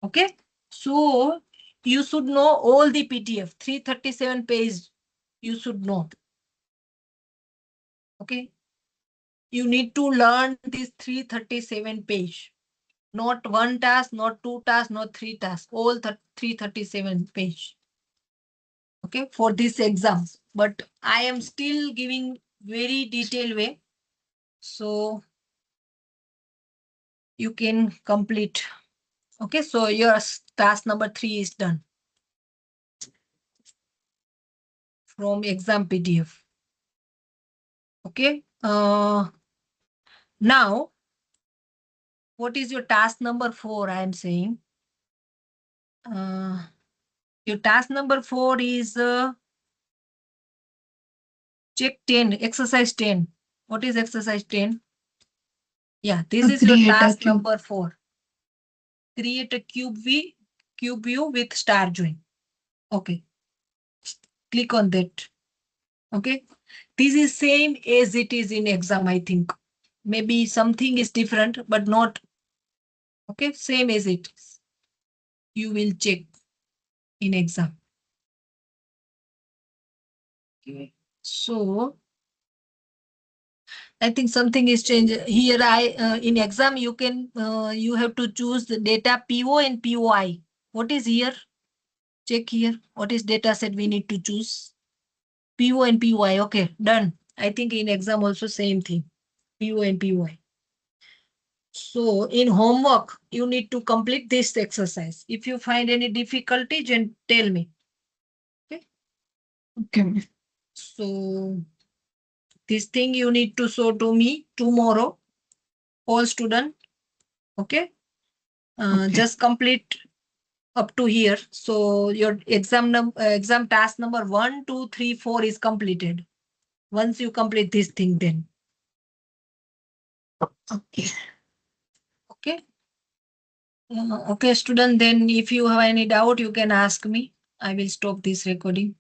Okay. So you should know all the PDF, 337 page. You should know. Okay. You need to learn this 337 page. Not one task, not 2 tasks, not 3 tasks. All 337 page. Okay. For this exam. But I am still giving very detailed way. So you can complete. Okay, so your task number 3 is done from exam PDF. Okay, Now, what is your task number 4? I am saying. Your task number 4 is check 10, exercise 10. What is exercise 10? Yeah, this is your Create a task cube. number 4. Create a cube view with star join. Okay. Click on that. Okay. This is same as it is in exam, I think. Maybe something is different, but not. Okay. Same as it is. You will check in exam. Okay. So I think something is changed here. In exam you can you have to choose the data PO and POI. What is here? Check here. What is data set we need to choose? PO and POI. Okay, done. I think in exam also same thing. PO and POI. So in homework you need to complete this exercise. If you find any difficulty, then tell me. Okay. So this thing you need to show to me tomorrow, all student. Okay. Okay. Just complete up to here. So your exam task number 1, 2, 3, 4 is completed. Once you complete this thing, then. Okay. Okay. Okay, student. Then if you have any doubt, you can ask me. I will stop this recording.